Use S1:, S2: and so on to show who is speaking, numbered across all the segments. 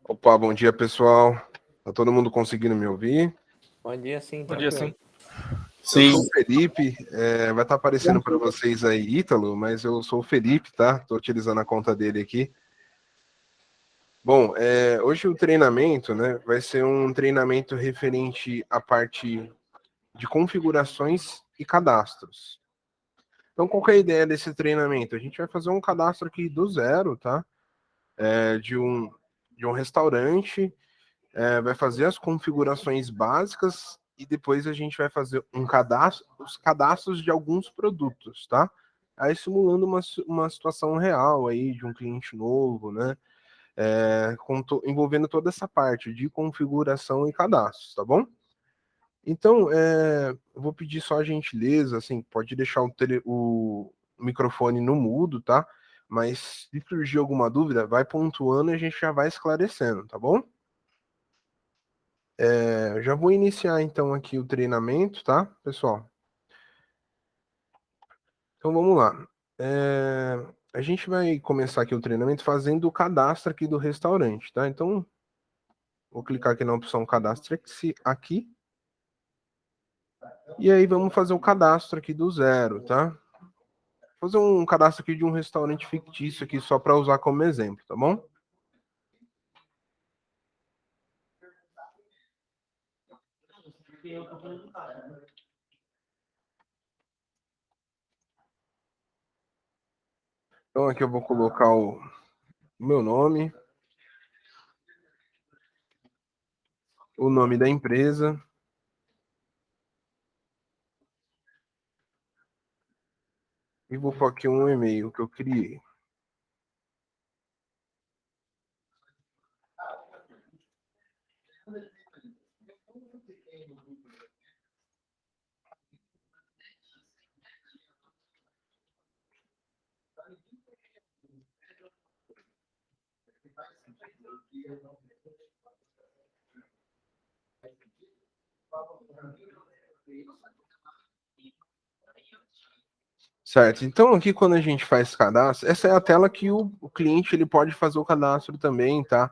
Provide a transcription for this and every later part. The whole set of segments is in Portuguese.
S1: Opa, bom dia, pessoal. Tá todo mundo conseguindo me ouvir?
S2: Bom dia, sim.
S3: Bom dia, sim.
S1: Eu sou o Felipe, vai estar aparecendo para vocês aí Ítalo, mas eu sou o Felipe, tá? Tô utilizando a conta dele aqui. Bom, hoje o treinamento, né, vai ser um treinamento referente à parte de configurações e cadastros. Então, qual que é a ideia desse treinamento? A gente vai fazer um cadastro aqui do zero, tá? De um restaurante, vai fazer as configurações básicas e depois a gente vai fazer os cadastros de alguns produtos, tá? Aí simulando uma situação real aí de um cliente novo, né? Envolvendo toda essa parte de configuração e cadastros, tá bom? Então, eu vou pedir só a gentileza, assim, pode deixar o microfone no mudo, tá? Mas se surgir alguma dúvida, vai pontuando e a gente já vai esclarecendo, tá bom? Já vou iniciar então aqui o treinamento, tá, pessoal? Então vamos lá. A gente vai começar aqui o treinamento fazendo o cadastro aqui do restaurante, tá? Então, vou clicar aqui na opção cadastre-se aqui. E aí vamos fazer o cadastro aqui do zero, tá? Vou fazer um cadastro aqui de um restaurante fictício aqui só para usar como exemplo, tá bom? Então aqui eu vou colocar o meu nome, o nome da empresa, e vou pôr aqui um e-mail que eu criei. Certo, então aqui quando a gente faz cadastro, essa é a tela que o cliente ele pode fazer o cadastro também, tá?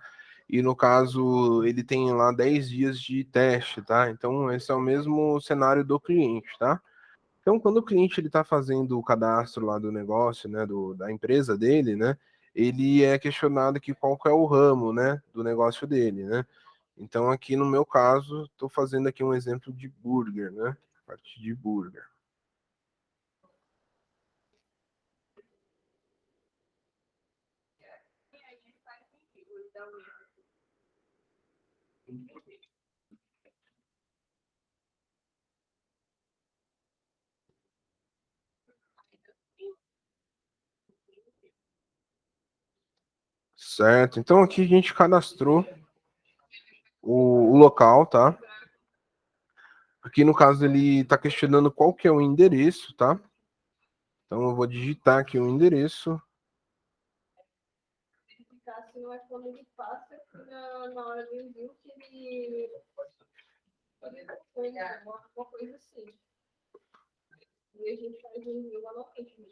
S1: E no caso, ele tem lá 10 dias de teste, tá? Então esse é o mesmo cenário do cliente, tá? Então quando o cliente ele está fazendo o cadastro lá do negócio, né, da empresa dele, né, ele é questionado aqui qual que é o ramo, né, do negócio dele, né? Então aqui no meu caso, estou fazendo aqui um exemplo de burger, né? Parte de burger. Certo, então aqui a gente cadastrou o local, tá? Aqui no caso ele está questionando qual que é o endereço, tá? Então eu vou digitar aqui o endereço.
S4: Não é quando ele passa na hora do envio que ele uma coisa assim. E a gente faz o envio manualmente.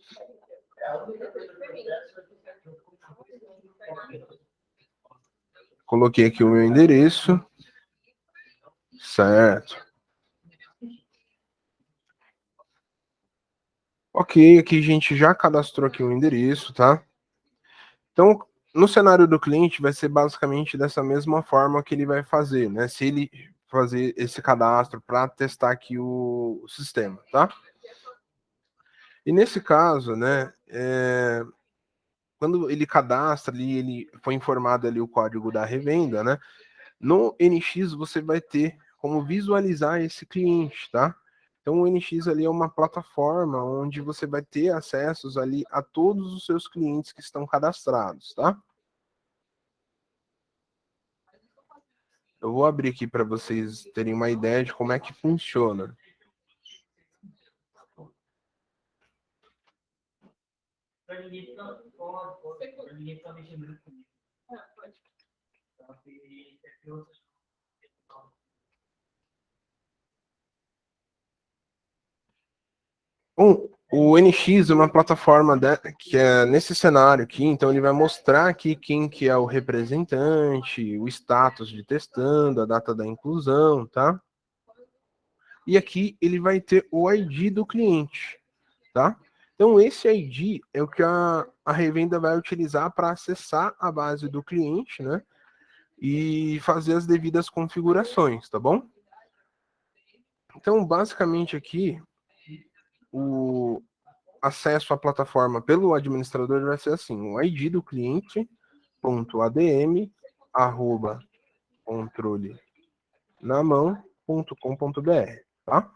S1: Coloquei aqui o meu endereço. Certo. Ok, aqui a gente já cadastrou aqui o endereço, tá? Então, no cenário do cliente, vai ser basicamente dessa mesma forma que ele vai fazer, né? Se ele fazer esse cadastro para testar aqui o sistema, tá? E nesse caso, né, quando ele cadastra ali, ele foi informado ali o código da revenda, né? No NX você vai ter como visualizar esse cliente, tá? Então o NX ali é uma plataforma onde você vai ter acessos ali a todos os seus clientes que estão cadastrados, tá? Eu vou abrir aqui para vocês terem uma ideia de como é que funciona. Bom, O NX é uma plataforma que é nesse cenário aqui, então ele vai mostrar aqui quem que é o representante, o status de testando, a data da inclusão, tá? E aqui ele vai ter o ID do cliente, tá? Então esse ID é o que a revenda vai utilizar para acessar a base do cliente, né? E fazer as devidas configurações, tá bom? Então, basicamente aqui, o acesso à plataforma pelo administrador vai ser assim, o ID do cliente, .adm, arroba, controle na mão.com.br, tá?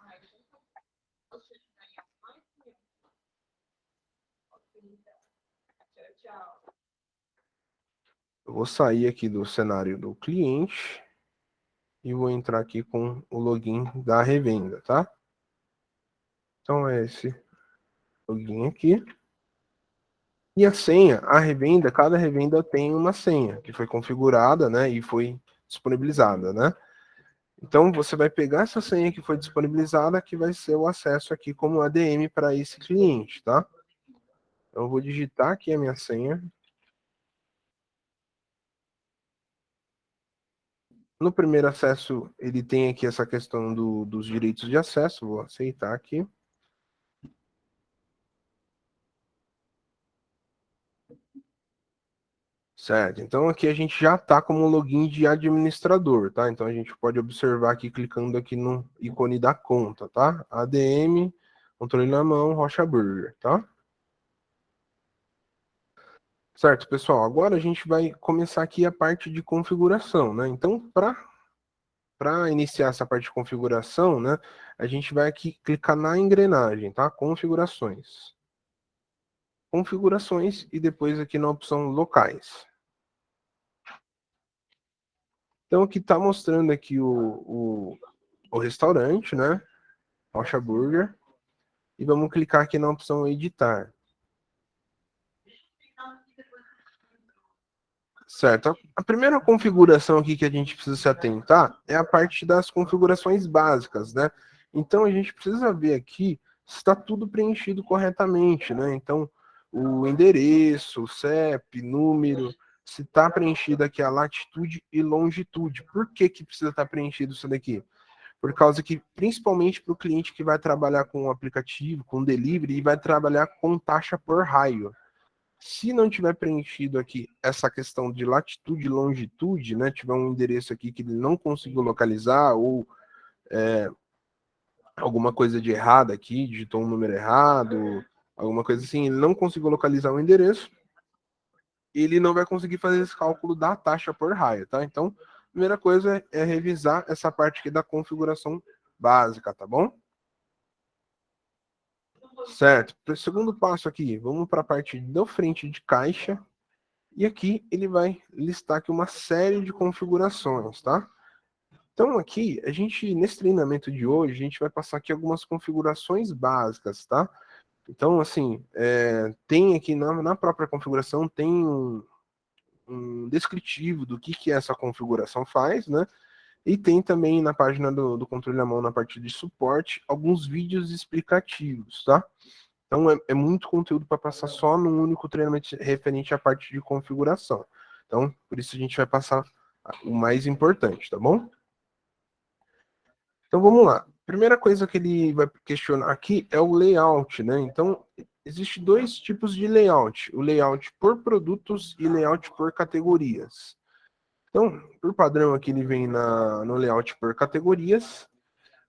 S1: Eu vou sair aqui do cenário do cliente e vou entrar aqui com o login da revenda, tá? Então é esse login aqui. E a senha, a revenda, cada revenda tem uma senha que foi configurada, né, e foi disponibilizada, né? Então você vai pegar essa senha que foi disponibilizada, que vai ser o acesso aqui como ADM para esse cliente, tá? Então eu vou digitar aqui a minha senha. No primeiro acesso, ele tem aqui essa questão dos direitos de acesso, vou aceitar aqui. Certo, então aqui a gente já está como login de administrador, tá? Então a gente pode observar aqui, clicando aqui no ícone da conta, tá? ADM, controle na mão, Rocha Burger, tá? Certo, pessoal, agora a gente vai começar aqui a parte de configuração, né? Então, para iniciar essa parte de configuração, né, a gente vai aqui clicar na engrenagem, tá? Configurações. Configurações e depois aqui na opção locais. Então, aqui está mostrando aqui o restaurante, né? Rocha Burger. E vamos clicar aqui na opção editar. Certo. A primeira configuração aqui que a gente precisa se atentar é a parte das configurações básicas, né? Então a gente precisa ver aqui se está tudo preenchido corretamente, né? Então o endereço, o CEP, número, se está preenchido aqui a latitude e longitude. Por que que precisa estar preenchido isso daqui? Por causa que, principalmente para o cliente que vai trabalhar com o aplicativo, com delivery, e vai trabalhar com taxa por raio. Se não tiver preenchido aqui essa questão de latitude e longitude, né, tiver um endereço aqui que ele não conseguiu localizar ou alguma coisa de errado aqui, digitou um número errado, alguma coisa assim, ele não conseguiu localizar o endereço, ele não vai conseguir fazer esse cálculo da taxa por raio, tá? Então, a primeira coisa é revisar essa parte aqui da configuração básica, tá bom? Certo. Para o segundo passo aqui, vamos para a parte da frente de caixa. E aqui ele vai listar aqui uma série de configurações, tá? Então aqui, nesse treinamento de hoje, a gente vai passar aqui algumas configurações básicas, tá? Então, assim, tem aqui na própria configuração, tem um descritivo do que essa configuração faz, né? E tem também na página do controle na mão, na parte de suporte, alguns vídeos explicativos, tá? Então é muito conteúdo para passar só num único treinamento referente à parte de configuração. Então, por isso a gente vai passar o mais importante, tá bom? Então vamos lá. Primeira coisa que ele vai questionar aqui é o layout, né? Então, existe dois tipos de layout: o layout por produtos e layout por categorias. Então, por padrão aqui ele vem no layout por categorias,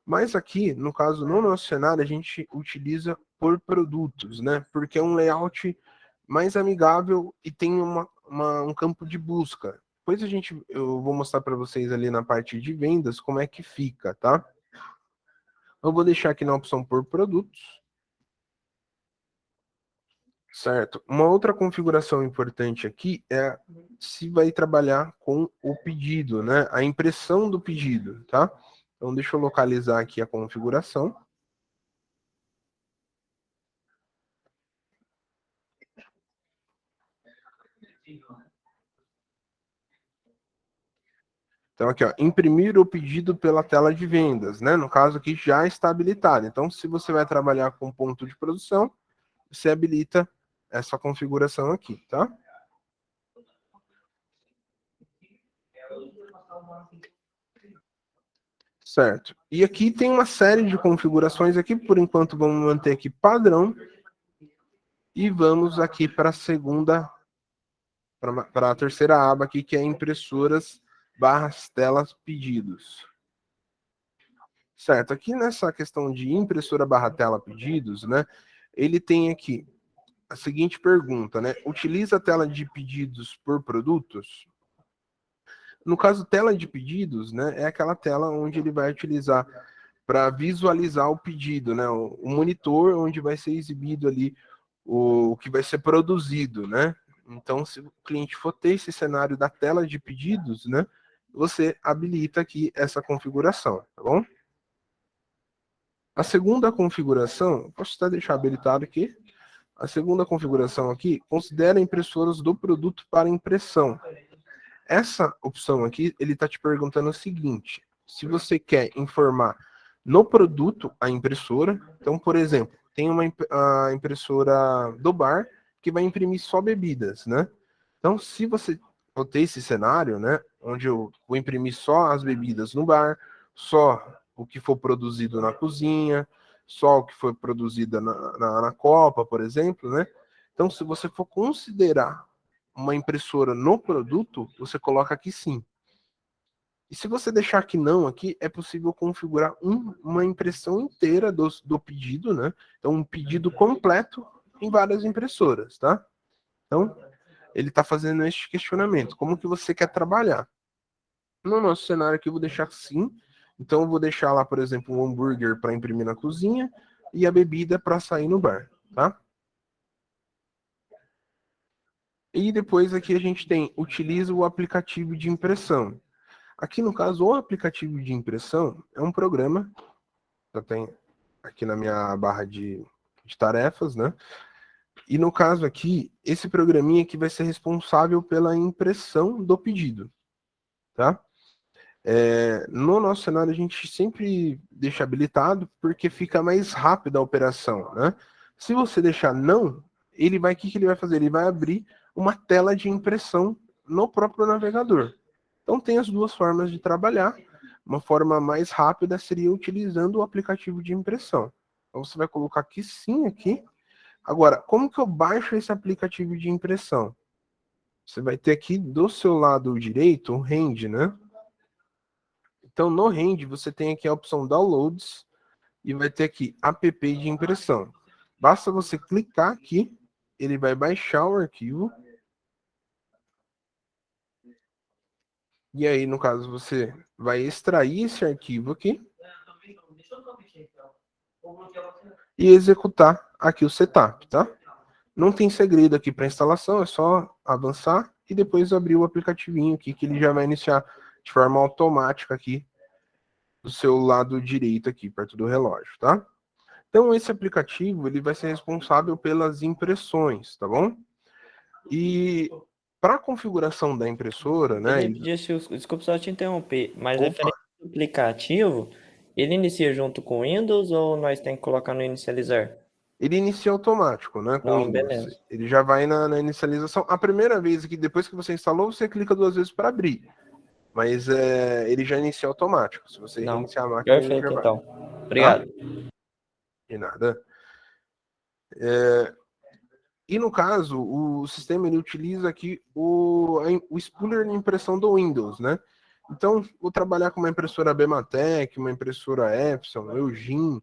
S1: mas aqui, no caso, no nosso cenário, a gente utiliza por produtos, né? Porque é um layout mais amigável e tem um campo de busca. Depois eu vou mostrar para vocês ali na parte de vendas como é que fica, tá? Eu vou deixar aqui na opção por produtos, certo? Uma outra configuração importante aqui é se vai trabalhar com o pedido, né? A impressão do pedido, tá? Então, deixa eu localizar aqui a configuração. Então, aqui, ó, imprimir o pedido pela tela de vendas, né? No caso aqui, já está habilitado. Então, se você vai trabalhar com ponto de produção, você habilita essa configuração aqui, tá? Certo. E aqui tem uma série de configurações aqui, por enquanto vamos manter aqui padrão. E vamos aqui para a segunda, para a terceira aba aqui, que é impressoras barras telas pedidos. Certo, aqui nessa questão de impressora barra tela pedidos, né, ele tem aqui a seguinte pergunta, né, utiliza a tela de pedidos por produtos? No caso, tela de pedidos, né, é aquela tela onde ele vai utilizar para visualizar o pedido, né, o monitor onde vai ser exibido ali o que vai ser produzido, né? Então, se o cliente for ter esse cenário da tela de pedidos, né, você habilita aqui essa configuração, tá bom? A segunda configuração, posso até deixar habilitado aqui. A segunda configuração aqui considera impressoras do produto para impressão. Essa opção aqui, ele está te perguntando o seguinte: se você quer informar no produto a impressora, então, por exemplo, tem a impressora do bar que vai imprimir só bebidas, né? Então, se você for ter esse cenário, né, onde eu vou imprimir só as bebidas no bar, só o que for produzido na cozinha, só o que foi produzido na copa, por exemplo, né? Então, se você for considerar uma impressora no produto, você coloca aqui sim. E se você deixar que não aqui, é possível configurar uma impressão inteira do pedido, né? Então, um pedido completo em várias impressoras, tá? Então, ele está fazendo este questionamento. Como que você quer trabalhar? No nosso cenário aqui, eu vou deixar sim. Então, eu vou deixar lá, por exemplo, um hambúrguer para imprimir na cozinha e a bebida para sair no bar, tá? E depois aqui a gente tem, utiliza o aplicativo de impressão. Aqui no caso, o aplicativo de impressão é um programa, eu tenho aqui na minha barra de tarefas, né? E no caso aqui, esse programinha aqui vai ser responsável pela impressão do pedido, tá? No nosso cenário, a gente sempre deixa habilitado porque fica mais rápida a operação, né? Se você deixar não, ele vai, o que ele vai fazer? Ele vai abrir uma tela de impressão no próprio navegador. Então tem as duas formas de trabalhar. Uma forma mais rápida seria utilizando o aplicativo de impressão. Então você vai colocar aqui sim aqui. Agora, como que eu baixo esse aplicativo de impressão? Você vai ter aqui do seu lado direito um Hand, né? Então, no Hand, você tem aqui a opção Downloads e vai ter aqui app de impressão. Basta você clicar aqui, ele vai baixar o arquivo. E aí, no caso, você vai extrair esse arquivo aqui e executar aqui o setup, tá? Não tem segredo aqui para instalação, é só avançar e depois abrir o aplicativinho aqui, que ele já vai iniciar de forma automática aqui do seu lado direito aqui, perto do relógio, tá? Então, esse aplicativo, ele vai ser responsável pelas impressões, tá bom? E para a configuração da impressora, né?
S2: Felipe, desculpa só te interromper, mas
S1: Opa,
S2: referente ao aplicativo, ele inicia junto com o Windows ou nós tem que colocar no inicializar?
S1: ele inicia automático, né? Com o
S2: Não,
S1: Windows.
S2: beleza.
S1: Ele já vai na inicialização. A primeira vez que depois que você instalou, você clica duas vezes para abrir. Mas ele já inicia automático. Se você
S2: Não,
S1: reiniciar a máquina, ele já
S2: perfeito
S1: vai.
S2: então.
S1: Tá?
S2: Obrigado.
S1: De nada. E no caso, o sistema ele utiliza aqui o spooler de impressão do Windows, né? Então, vou trabalhar com uma impressora Bematec, uma impressora Epson, Eugene.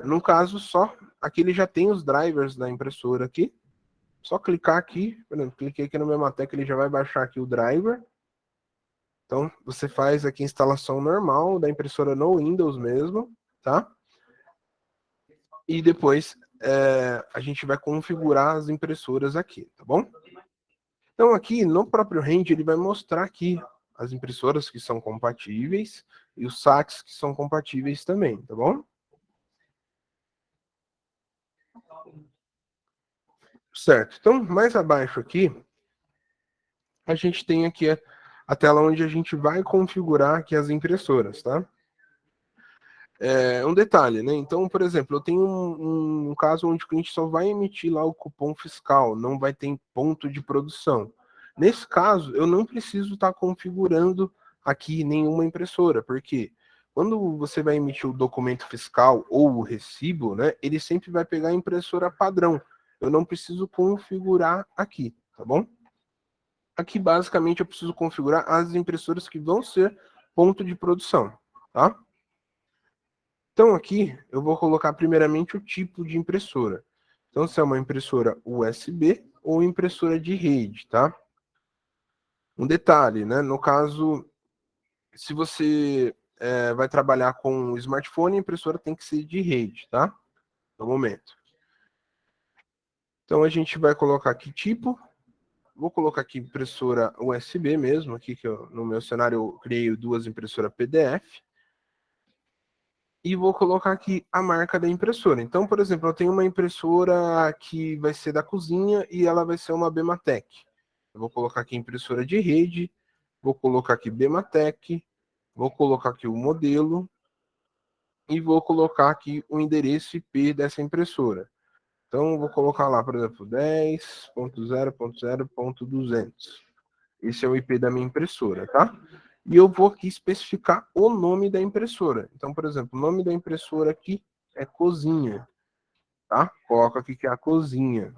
S1: No caso, só aqui ele já tem os drivers da impressora aqui. Só clicar aqui, por exemplo, cliquei aqui no Bematec, ele já vai baixar aqui o driver. Então, você faz aqui a instalação normal da impressora no Windows mesmo, tá? E depois a gente vai configurar as impressoras aqui, tá bom? Então, aqui no próprio Hand, ele vai mostrar aqui as impressoras que são compatíveis e os saques que são compatíveis também, tá bom? Certo. Então, mais abaixo aqui, a gente tem aqui a tela onde a gente vai configurar aqui as impressoras, tá? Um detalhe, né? Então, por exemplo, eu tenho um caso onde o cliente só vai emitir lá o cupom fiscal, não vai ter ponto de produção. Nesse caso, eu não preciso estar configurando aqui nenhuma impressora, porque quando você vai emitir o documento fiscal ou o recibo, né, ele sempre vai pegar a impressora padrão. Eu não preciso configurar aqui, tá bom? Aqui, basicamente, eu preciso configurar as impressoras que vão ser ponto de produção, tá? Então, aqui, eu vou colocar primeiramente o tipo de impressora. Então, se é uma impressora USB ou impressora de rede, tá? Um detalhe, né? No caso, se você vai trabalhar com smartphone, a impressora tem que ser de rede, tá? No momento. Então, a gente vai colocar aqui tipo. Vou colocar aqui impressora USB mesmo, aqui que no meu cenário eu criei duas impressoras PDF. E vou colocar aqui a marca da impressora. Então, por exemplo, eu tenho uma impressora que vai ser da cozinha e ela vai ser uma Bematec. Eu vou colocar aqui impressora de rede, vou colocar aqui Bematec, vou colocar aqui o modelo e vou colocar aqui o endereço IP dessa impressora. Então, vou colocar lá, por exemplo, 10.0.0.200. Esse é o IP da minha impressora, tá? E eu vou aqui especificar o nome da impressora. Então, por exemplo, o nome da impressora aqui é cozinha, tá? Coloca aqui que é a cozinha.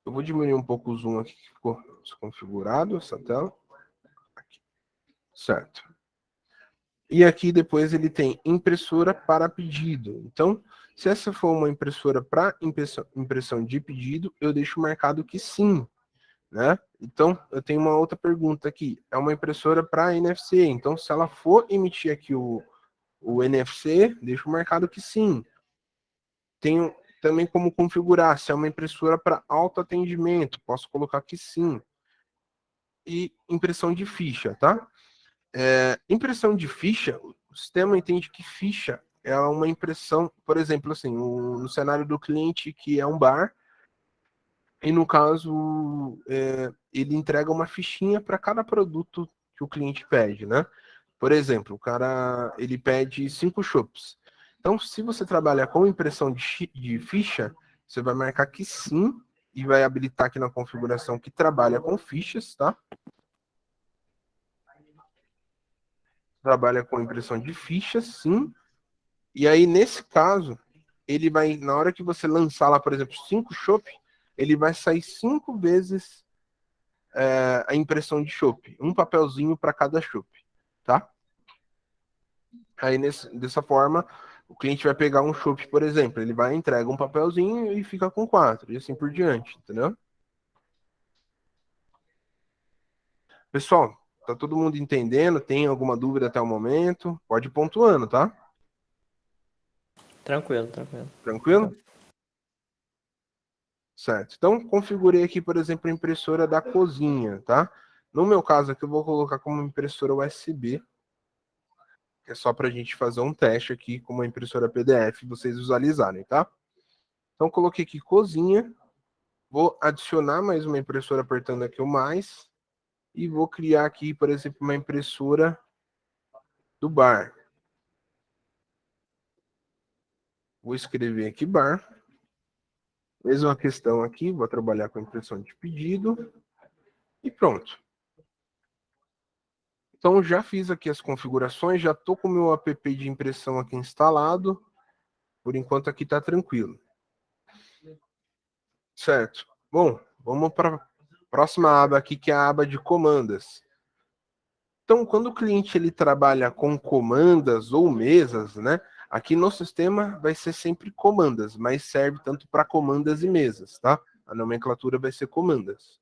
S1: Eu vou diminuir um pouco o zoom aqui, que ficou desconfigurado essa tela. Aqui. Certo. E aqui depois ele tem impressora para pedido. Então, se essa for uma impressora para impressão de pedido, eu deixo marcado que sim, né? Então, eu tenho uma outra pergunta aqui. É uma impressora para NFC. Então, se ela for emitir aqui o NFC, deixo marcado que sim. Tenho também como configurar se é uma impressora para autoatendimento. Posso colocar que sim. E impressão de ficha, tá? Impressão de ficha, o sistema entende que ficha é uma impressão, por exemplo, assim, no cenário do cliente que é um bar, e no caso, ele entrega uma fichinha para cada produto que o cliente pede, né? Por exemplo, o cara ele pede 5 chopps. Então, se você trabalhar com impressão de ficha, você vai marcar que sim e vai habilitar aqui na configuração que trabalha com fichas, tá? Trabalha com impressão de fichas, sim. E aí, nesse caso, ele vai, na hora que você lançar lá, por exemplo, 5 chopp, ele vai sair 5 vezes a impressão de chopp, um papelzinho para cada chopp, tá? Aí dessa forma, o cliente vai pegar um chopp, por exemplo, ele vai entrega um papelzinho e fica com 4 e assim por diante, entendeu? Pessoal, tá todo mundo entendendo? Tem alguma dúvida até o momento? Pode ir pontuando, tá?
S2: Tranquilo, tranquilo.
S1: Tranquilo? Certo. Então, configurei aqui, por exemplo, a impressora da cozinha, tá? No meu caso aqui, eu vou colocar como impressora USB, que é só para a gente fazer um teste aqui com uma impressora PDF, vocês visualizarem, tá? Então, coloquei aqui cozinha, vou adicionar mais uma impressora apertando aqui o mais, e vou criar aqui, por exemplo, uma impressora do bar. Vou escrever aqui bar. Mesma questão aqui, vou trabalhar com impressão de pedido, e pronto. Então, já fiz aqui as configurações, já estou com o meu app de impressão aqui instalado. Por enquanto, aqui está tranquilo. Certo. Bom, vamos para a próxima aba aqui, que é a aba de comandas. Então, quando o cliente ele trabalha com comandas ou mesas, né? Aqui no sistema vai ser sempre comandas, mas serve tanto para comandas e mesas, tá? A nomenclatura vai ser comandas.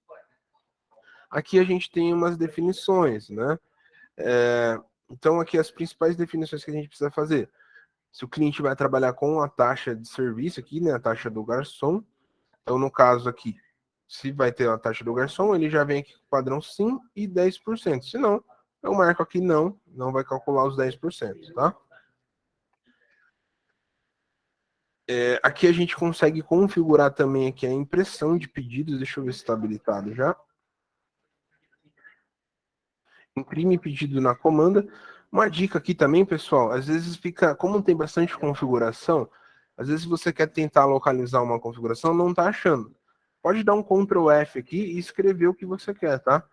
S1: Aqui a gente tem umas definições, né? Então, aqui as principais definições que a gente precisa fazer. Se o cliente vai trabalhar com a taxa de serviço aqui, né, a taxa do garçom, então no caso aqui, se vai ter a taxa do garçom, ele já vem aqui com o padrão sim e 10%. Se não, eu marco aqui não, não vai calcular os 10%, tá? Aqui a gente consegue configurar também aqui a impressão de pedidos, deixa eu ver se está habilitado já. imprime pedido na comanda. Uma dica aqui também, pessoal, às vezes fica, como tem bastante configuração, às vezes você quer tentar localizar uma configuração, não está achando. Pode dar um Ctrl F aqui e escrever o que você quer, tá?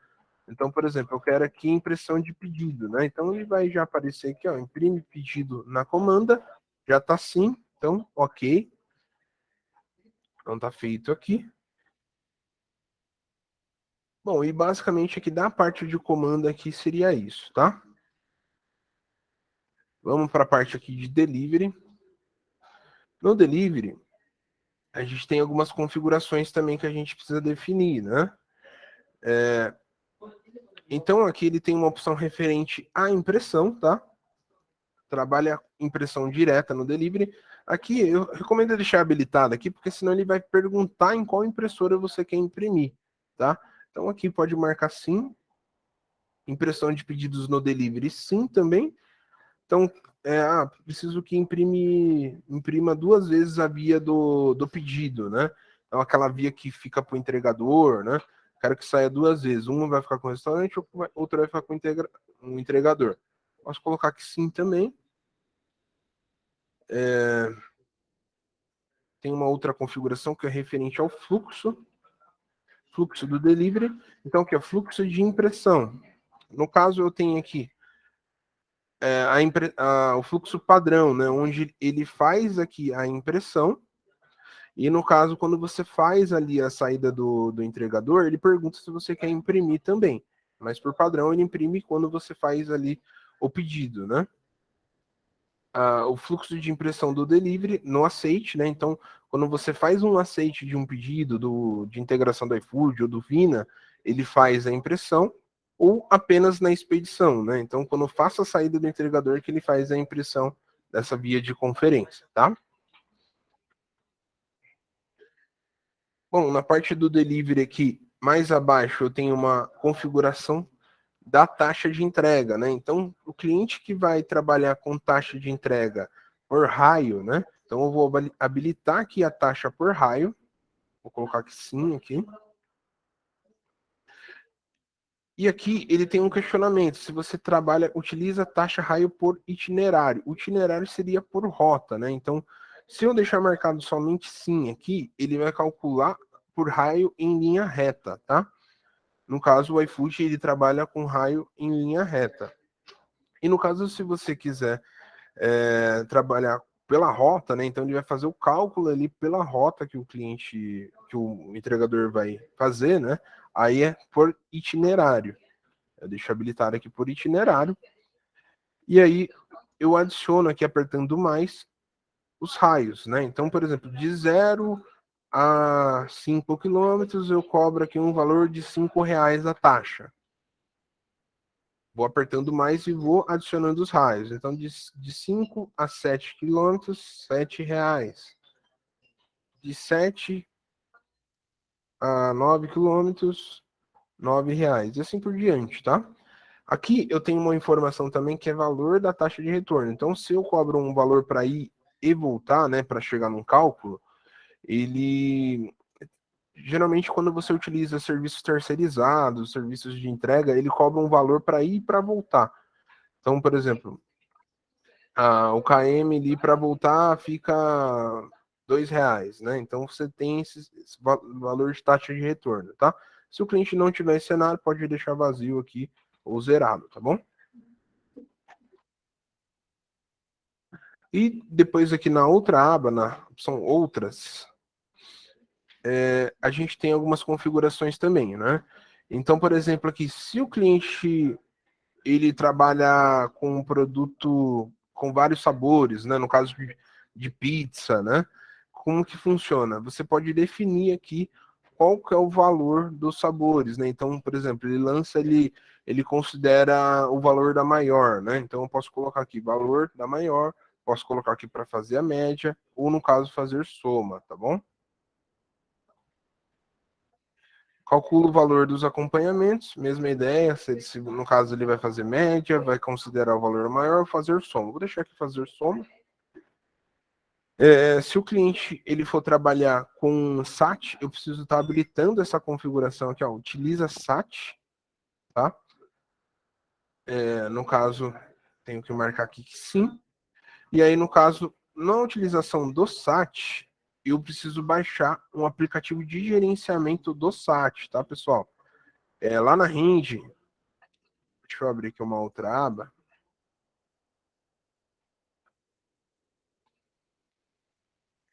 S1: Então, por exemplo, eu quero aqui impressão de pedido, né? Então ele vai já aparecer aqui, ó, imprime pedido na comanda, já está sim, então, ok. Então tá feito aqui. Bom, e basicamente aqui da parte de comando aqui seria isso, tá? Vamos para a parte aqui de delivery. No delivery, a gente tem algumas configurações também que a gente precisa definir, né? Então aqui ele tem uma opção referente à impressão, tá? Trabalha impressão direta no delivery. Aqui eu recomendo deixar habilitado aqui, porque senão ele vai perguntar em qual impressora você quer imprimir, tá? Então aqui pode marcar sim. Impressão de pedidos no delivery, sim, também. Então, preciso que imprima 2 vezes a via do pedido, né? Então, aquela via que fica para o entregador, né? Quero que saia 2 vezes. Uma vai ficar com o restaurante, outra vai ficar com o entregador. Posso colocar que sim também. Tem uma outra configuração que é referente ao fluxo do delivery. Então, que é fluxo de impressão. No caso, eu tenho aqui o fluxo padrão, né, onde ele faz aqui a impressão, e no caso, quando você faz ali a saída do entregador, ele pergunta se você quer imprimir também, mas por padrão ele imprime quando você faz ali o pedido, né? O fluxo de impressão do delivery no aceite, né? Então, quando você faz um aceite de um pedido de integração do iFood ou do Vina, ele faz a impressão, ou apenas na expedição, né? Então, quando faço a saída do entregador, que ele faz a impressão dessa via de conferência, tá? Bom, na parte do delivery aqui, mais abaixo, eu tenho uma configuração da taxa de entrega, né? Então, o cliente que vai trabalhar com taxa de entrega por raio, né? Então, eu vou habilitar aqui a taxa por raio. Vou colocar que sim aqui. E aqui ele tem um questionamento. Se você utiliza taxa raio por itinerário. O itinerário seria por rota, né? Então, se eu deixar marcado somente sim aqui, ele vai calcular por raio em linha reta, tá? No caso, o iFood ele trabalha com raio em linha reta. E no caso, se você quiser trabalhar pela rota, né? Então ele vai fazer o cálculo ali pela rota que o entregador vai fazer, né? Aí é por itinerário. Eu deixo habilitado aqui por itinerário. E aí eu adiciono aqui apertando mais os raios, né? Então, por exemplo, de 0 a 5 quilômetros eu cobro aqui um valor de R$ 5 a taxa. Vou apertando mais e vou adicionando os raios. Então, de 5 a 7 quilômetros, R$ 7. De 7 a 9 quilômetros, R$ 9. E assim por diante, tá? Aqui eu tenho uma informação também que é valor da taxa de retorno. Então, se eu cobro um valor para ir e voltar, né, para chegar num cálculo, ele geralmente quando você utiliza serviços terceirizados, serviços de entrega, ele cobra um valor para ir e para voltar. Então, por exemplo, o KM ali para voltar fica R$ 2, né? Então você tem esse valor de taxa de retorno, tá? Se o cliente não tiver esse cenário, pode deixar vazio aqui ou zerado, tá bom? E depois aqui na outra aba, na opção outras, a gente tem algumas configurações também, né? Então, por exemplo, aqui, se o cliente ele trabalha com um produto com vários sabores, né? No caso de pizza, né? Como que funciona? Você pode definir aqui qual que é o valor dos sabores, né? Então, por exemplo, ele considera o valor da maior, né? Então, eu posso colocar aqui valor da maior, posso colocar aqui para fazer a média, ou no caso, fazer soma, tá bom? Calcula o valor dos acompanhamentos, mesma ideia, se no caso ele vai fazer média, vai considerar o valor maior, fazer soma. Vou deixar aqui fazer soma. Se o cliente ele for trabalhar com SAT, eu preciso estar habilitando essa configuração aqui, ó, utiliza SAT, tá? No caso, tenho que marcar aqui que sim. E aí, no caso, na utilização do SAT, eu preciso baixar um aplicativo de gerenciamento do SAT, tá, pessoal? Lá na Rende, deixa eu abrir aqui uma outra aba.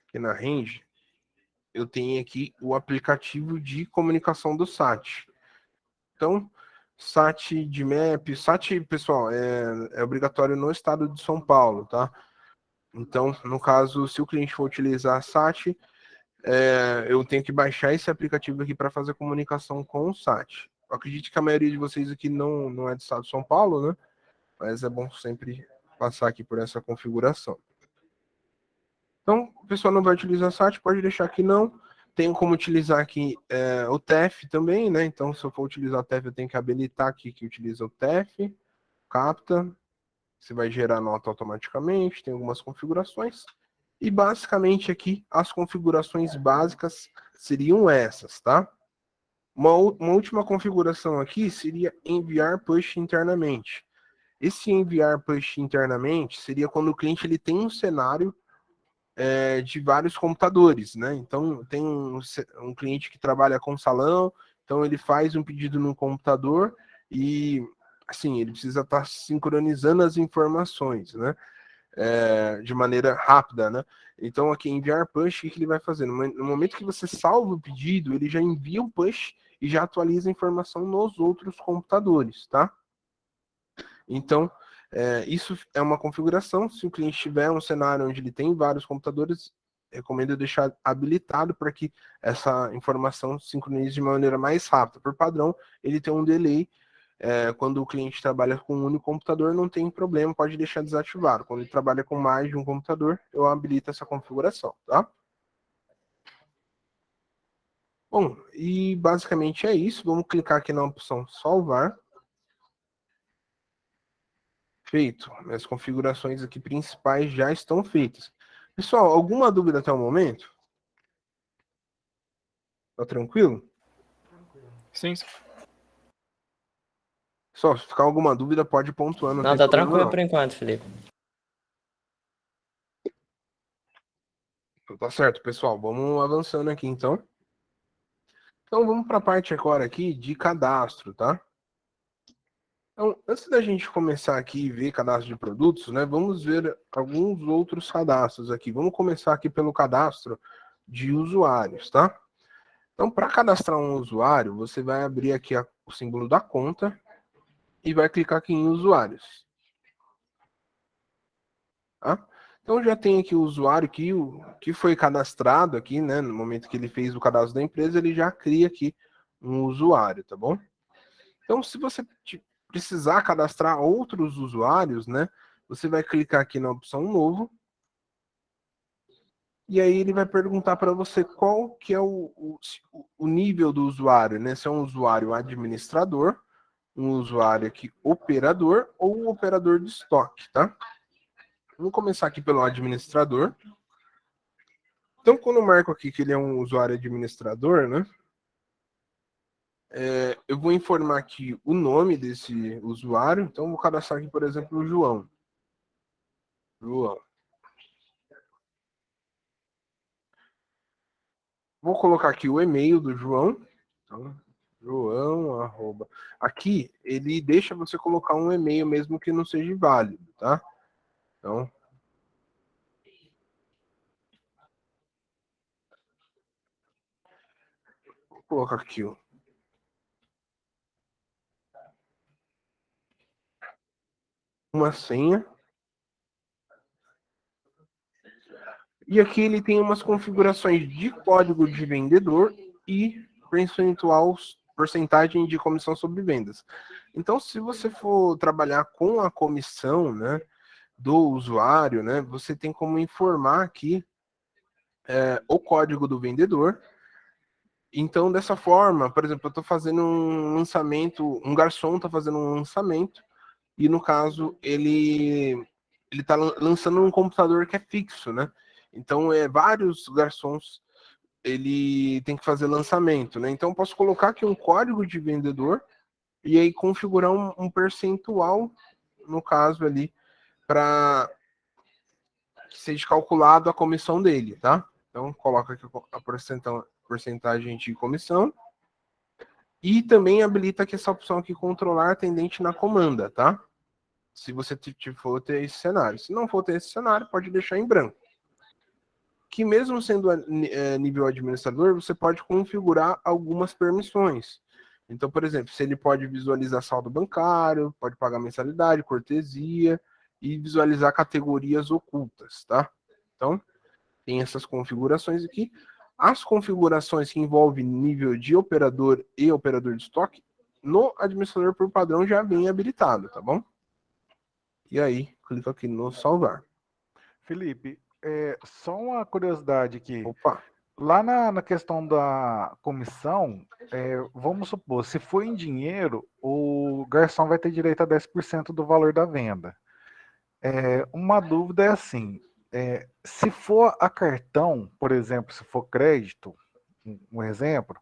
S1: Aqui na Rende, eu tenho aqui o aplicativo de comunicação do SAT. Então, SAT de MEP, SAT, pessoal, é obrigatório no estado de São Paulo, tá? Então, no caso, se o cliente for utilizar SAT, eu tenho que baixar esse aplicativo aqui para fazer comunicação com o SAT. Eu acredito que a maioria de vocês aqui não é do estado de São Paulo, né? Mas é bom sempre passar aqui por essa configuração. Então, o pessoal não vai utilizar SAT, pode deixar que não. Tenho como utilizar aqui o TEF também, né? Então, se eu for utilizar o TEF, eu tenho que habilitar aqui que utiliza o TEF, capta, você vai gerar nota automaticamente, tem algumas configurações. E basicamente aqui, as configurações básicas seriam essas, tá? Uma última configuração aqui seria enviar push internamente. Esse enviar push internamente seria quando o cliente ele tem um cenário de vários computadores, né? Então, tem um cliente que trabalha com salão, então ele faz um pedido no computador e, assim, ele precisa estar sincronizando as informações, né? De maneira rápida, né? Então, aqui, enviar push, o que ele vai fazer? No momento que você salva o pedido, ele já envia um push e já atualiza a informação nos outros computadores, tá? Então, isso é uma configuração. Se o cliente tiver um cenário onde ele tem vários computadores, recomendo deixar habilitado para que essa informação sincronize de maneira mais rápida. Por padrão, ele tem um delay. Quando o cliente trabalha com um único computador, não tem problema, pode deixar desativado. Quando ele trabalha com mais de um computador, eu habilito essa configuração, tá? Bom, e basicamente é isso. Vamos clicar aqui na opção salvar. Feito. As configurações aqui principais já estão feitas. Pessoal, alguma dúvida até o momento? Tá tranquilo?
S3: Sim.
S1: Só, se ficar alguma dúvida, pode ir pontuando.
S2: Não,
S1: Tem
S2: tá
S1: problema,
S2: tranquilo
S1: não.
S2: por enquanto, Felipe.
S1: Então, tá certo, pessoal. Vamos avançando aqui, então. Então, vamos para a parte agora aqui de cadastro, tá? Então, antes da gente começar aqui e ver cadastro de produtos, né, vamos ver alguns outros cadastros aqui. Vamos começar aqui pelo cadastro de usuários, tá? Então, para cadastrar um usuário, você vai abrir aqui o símbolo da conta e vai clicar aqui em usuários. Tá? Então, já tem aqui o usuário que foi cadastrado aqui, né? No momento que ele fez o cadastro da empresa, ele já cria aqui um usuário, tá bom? Então, se você precisar cadastrar outros usuários, né? Você vai clicar aqui na opção novo. E aí ele vai perguntar para você qual que é o nível do usuário, né? Se é um usuário administrador, um usuário aqui operador ou um operador de estoque, tá? Vamos começar aqui pelo administrador. Então, quando eu marco aqui que ele é um usuário administrador, né? Eu vou informar aqui o nome desse usuário. Então, eu vou cadastrar aqui, por exemplo, o João. João. Vou colocar aqui o e-mail do João. Então, João, arroba. Aqui, ele deixa você colocar um e-mail mesmo que não seja válido, tá? Então, vou colocar aqui, ó. Uma senha. E aqui ele tem umas configurações de código de vendedor e porcentagem de comissão sobre vendas. Então, se você for trabalhar com a comissão, né, do usuário, né, você tem como informar aqui o código do vendedor. Então, dessa forma, por exemplo, eu estou fazendo um lançamento, um garçom está fazendo um lançamento e no caso ele está lançando um computador que é fixo, né? Então, vários garçons ele tem que fazer lançamento, né? Então, eu posso colocar aqui um código de vendedor e aí configurar um percentual, no caso ali, para que seja calculado a comissão dele, tá? Então, coloca aqui a porcentagem de comissão. E também habilita aqui essa opção aqui, controlar atendente na comanda, tá? Se você for ter esse cenário. Se não for ter esse cenário, pode deixar em branco. Que mesmo sendo nível administrador, você pode configurar algumas permissões. Então, por exemplo, se ele pode visualizar saldo bancário, pode pagar mensalidade, cortesia e visualizar categorias ocultas, tá? Então, tem essas configurações aqui. As configurações que envolvem nível de operador e operador de estoque, no administrador por padrão já vem habilitado, tá bom? E aí, clica aqui no salvar.
S3: Felipe, só uma curiosidade aqui.
S1: Opa.
S3: Lá na questão da comissão, vamos supor, se for em dinheiro, o garçom vai ter direito a 10% do valor da venda. Uma dúvida é assim, se for a cartão, por exemplo, se for crédito, um exemplo,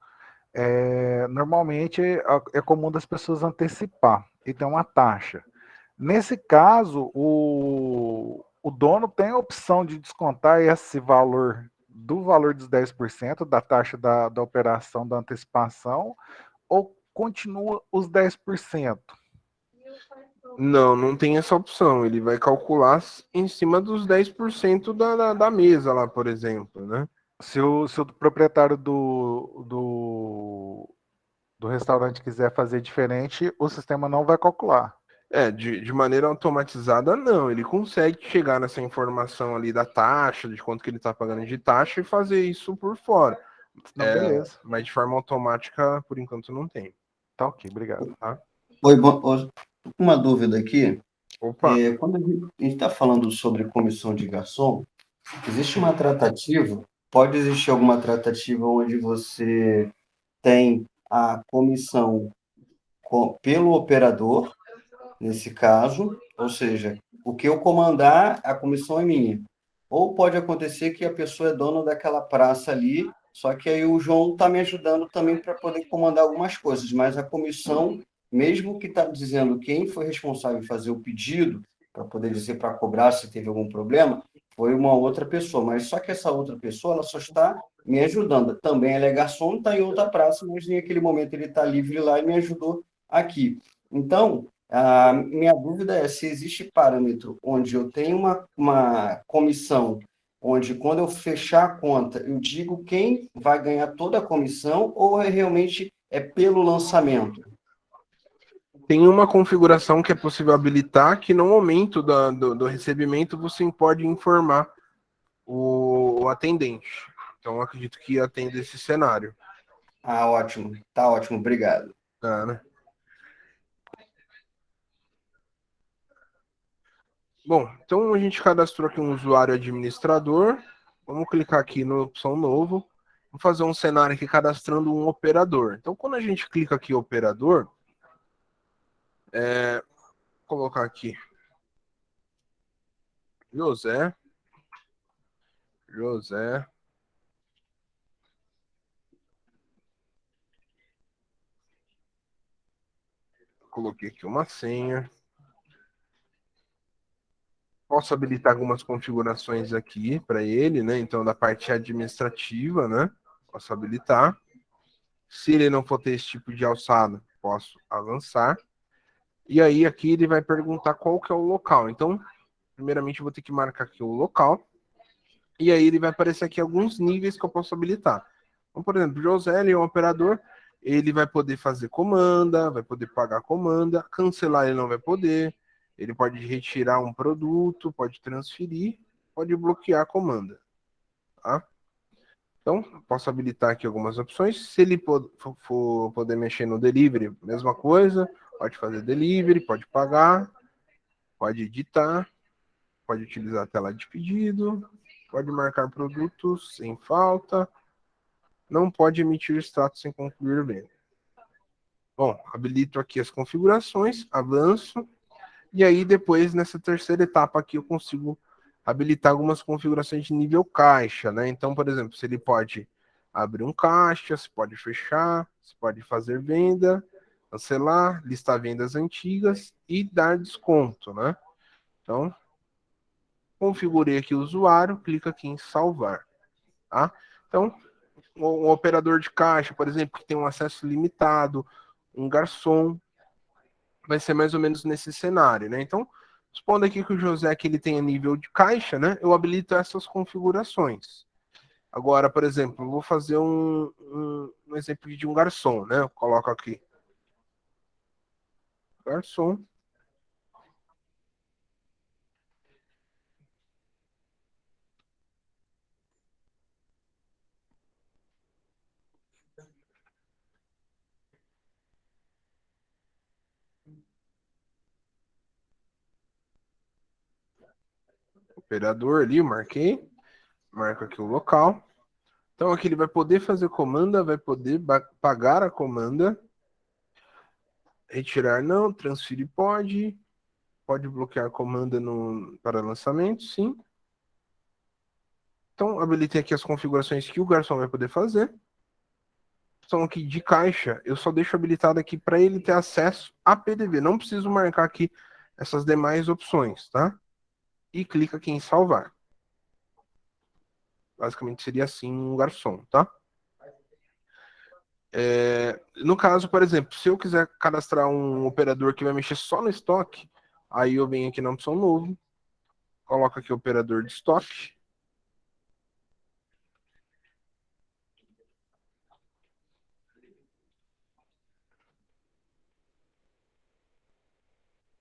S3: normalmente é comum das pessoas antecipar e tem uma taxa. Nesse caso, o dono tem a opção de descontar esse valor do valor dos 10% da taxa da operação da antecipação ou continua os 10%?
S1: Não, não tem essa opção. Ele vai calcular em cima dos 10% da mesa lá, por exemplo, né?
S3: Se o proprietário do restaurante quiser fazer diferente, o sistema não vai calcular.
S1: De maneira automatizada, não. Ele consegue chegar nessa informação ali da taxa, de quanto que ele está pagando de taxa e fazer isso por fora.
S3: Não, beleza.
S1: Mas de forma automática, por enquanto, não tem.
S3: Tá ok, obrigado.
S1: Tá?
S5: Oi, uma dúvida aqui.
S1: Opa.
S5: Quando a gente está falando sobre comissão de garçom, existe uma tratativa, pode existir alguma tratativa onde você tem a comissão pelo operador, nesse caso, ou seja, o que eu comandar, a comissão é minha. Ou pode acontecer que a pessoa é dona daquela praça ali, só que aí o João está me ajudando também para poder comandar algumas coisas, mas a comissão, mesmo que está dizendo quem foi responsável em fazer o pedido, para poder dizer para cobrar se teve algum problema, foi uma outra pessoa, mas só que essa outra pessoa ela só está me ajudando. Também ele é garçom, está em outra praça, mas naquele momento ele está livre lá e me ajudou aqui. Então, a minha dúvida é se existe parâmetro onde eu tenho uma comissão, onde quando eu fechar a conta, eu digo quem vai ganhar toda a comissão ou realmente é pelo lançamento?
S1: Tem uma configuração que é possível habilitar que no momento do recebimento você pode informar o atendente. Então, eu acredito que atende esse cenário.
S5: Ah, ótimo. Tá ótimo, obrigado.
S1: Tá, né? Bom, então a gente cadastrou aqui um usuário administrador. Vamos clicar aqui na opção novo. Vamos fazer um cenário aqui cadastrando um operador. Então, quando a gente clica aqui operador, vou colocar aqui José. Coloquei aqui uma senha. Posso habilitar algumas configurações aqui para ele, né? Então, da parte administrativa, né? Posso habilitar. Se ele não for ter esse tipo de alçada, posso avançar. E aí, aqui ele vai perguntar qual que é o local. Então, primeiramente, eu vou ter que marcar aqui o local. E aí, ele vai aparecer aqui alguns níveis que eu posso habilitar. Então, por exemplo, José, ele é um operador. Ele vai poder fazer comanda, vai poder pagar comanda. Cancelar ele não vai poder. Ele pode retirar um produto, pode transferir, pode bloquear a comanda. Tá? Então, posso habilitar aqui algumas opções. Se ele for poder mexer no delivery, mesma coisa. Pode fazer delivery, pode pagar, pode editar, pode utilizar a tela de pedido, pode marcar produtos sem falta, não pode emitir status sem concluir venda. Bom, habilito aqui as configurações, avanço. E aí, depois, nessa terceira etapa aqui, eu consigo habilitar algumas configurações de nível caixa, né? Então, por exemplo, se ele pode abrir um caixa, se pode fechar, se pode fazer venda. cancelar, listar vendas antigas e dar desconto, né? Então, configurei aqui o usuário, clica aqui em salvar, tá? Então, um operador de caixa, por exemplo, que tem um acesso limitado, um garçom, vai ser mais ou menos nesse cenário, né? Então, supondo aqui que o José que ele tenha nível de caixa, né? Eu habilito essas configurações. Agora, por exemplo, eu vou fazer um exemplo de um garçom, né? Eu coloco aqui. Garçom. Operador ali, eu marquei. Marco aqui o local. Então aqui ele vai poder fazer comanda, vai poder pagar a comanda. Retirar não, transferir pode. Pode bloquear a comanda para lançamento, sim. Então, habilitei aqui as configurações que o garçom vai poder fazer. Então, aqui de caixa, eu só deixo habilitado aqui para ele ter acesso a PDV. Não preciso marcar aqui essas demais opções, tá? E clica aqui em salvar. Basicamente seria assim um garçom, tá? No caso, por exemplo, se eu quiser cadastrar um operador que vai mexer só no estoque, aí eu venho aqui na opção novo, coloco aqui operador de estoque.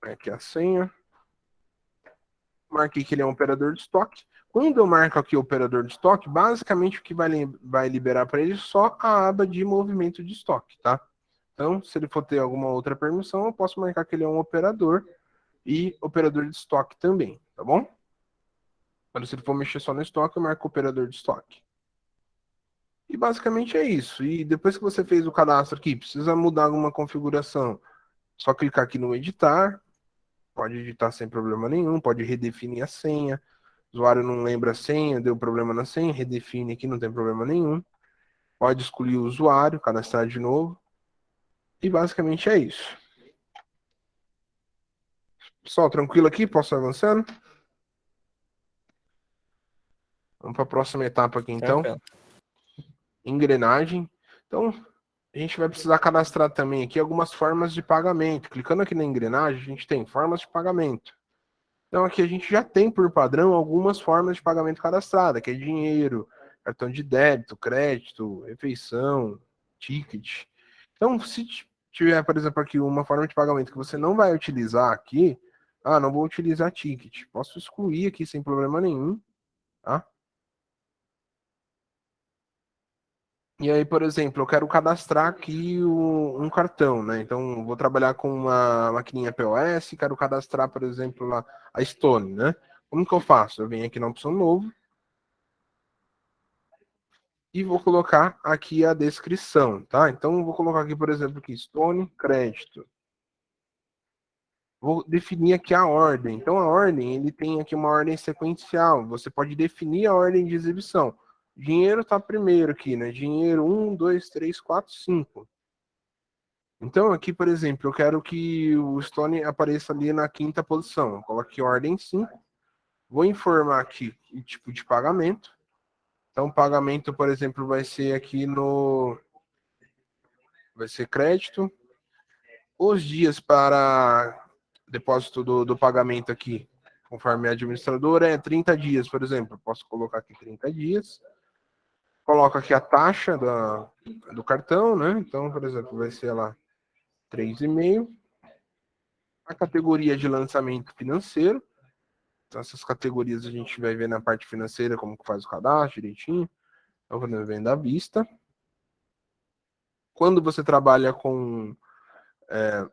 S1: Aqui a senha. Marquei que ele é um operador de estoque. Quando eu marco aqui o operador de estoque, basicamente o que vai liberar para ele só a aba de movimento de estoque, tá? Então, se ele for ter alguma outra permissão, eu posso marcar que ele é um operador e operador de estoque também, tá bom? Mas se ele for mexer só no estoque, eu marco operador de estoque. E basicamente é isso. E depois que você fez o cadastro aqui, precisa mudar alguma configuração, só clicar aqui no editar, pode editar sem problema nenhum, pode redefinir a senha. O usuário não lembra a senha, deu problema na senha, redefine aqui, não tem problema nenhum. Pode escolher o usuário, cadastrar de novo. E basicamente é isso. Pessoal, tranquilo aqui? Posso ir avançando? Vamos para a próxima etapa aqui, então.
S2: Tranquilo.
S1: Engrenagem. Então, a gente vai precisar cadastrar também aqui algumas formas de pagamento. Clicando aqui na engrenagem, a gente tem formas de pagamento. Então, aqui a gente já tem por padrão algumas formas de pagamento cadastrada, que é dinheiro, cartão de débito, crédito, refeição, ticket. Então, se tiver, por exemplo, aqui uma forma de pagamento que você não vai utilizar aqui, não vou utilizar ticket. Posso excluir aqui sem problema nenhum, tá? E aí, por exemplo, eu quero cadastrar aqui um cartão, né? Então, vou trabalhar com uma maquininha POS, quero cadastrar, por exemplo, lá, a Stone, né? Como que eu faço? Eu venho aqui na opção novo e vou colocar aqui a descrição, tá? Então, eu vou colocar aqui, por exemplo, aqui, Stone crédito. Vou definir aqui a ordem. Então, a ordem, ele tem aqui uma ordem sequencial. Você pode definir a ordem de exibição. Dinheiro está primeiro aqui, né? Dinheiro 1, 2, 3, 4, 5. Então, aqui, por exemplo, eu quero que o Stone apareça ali na quinta posição. Eu coloco aqui ordem 5. Vou informar aqui o tipo de pagamento. Então, o pagamento, por exemplo, vai ser aqui no... Vai ser crédito. Os dias para depósito do pagamento aqui, conforme a administradora, é 30 dias, por exemplo. Posso colocar aqui 30 dias. Coloco aqui a taxa do cartão, né? Então, por exemplo, vai ser lá 3,5. A categoria de lançamento financeiro. Então, essas categorias a gente vai ver na parte financeira como que faz o cadastro direitinho. Então, quando vem da vista. Quando você trabalha com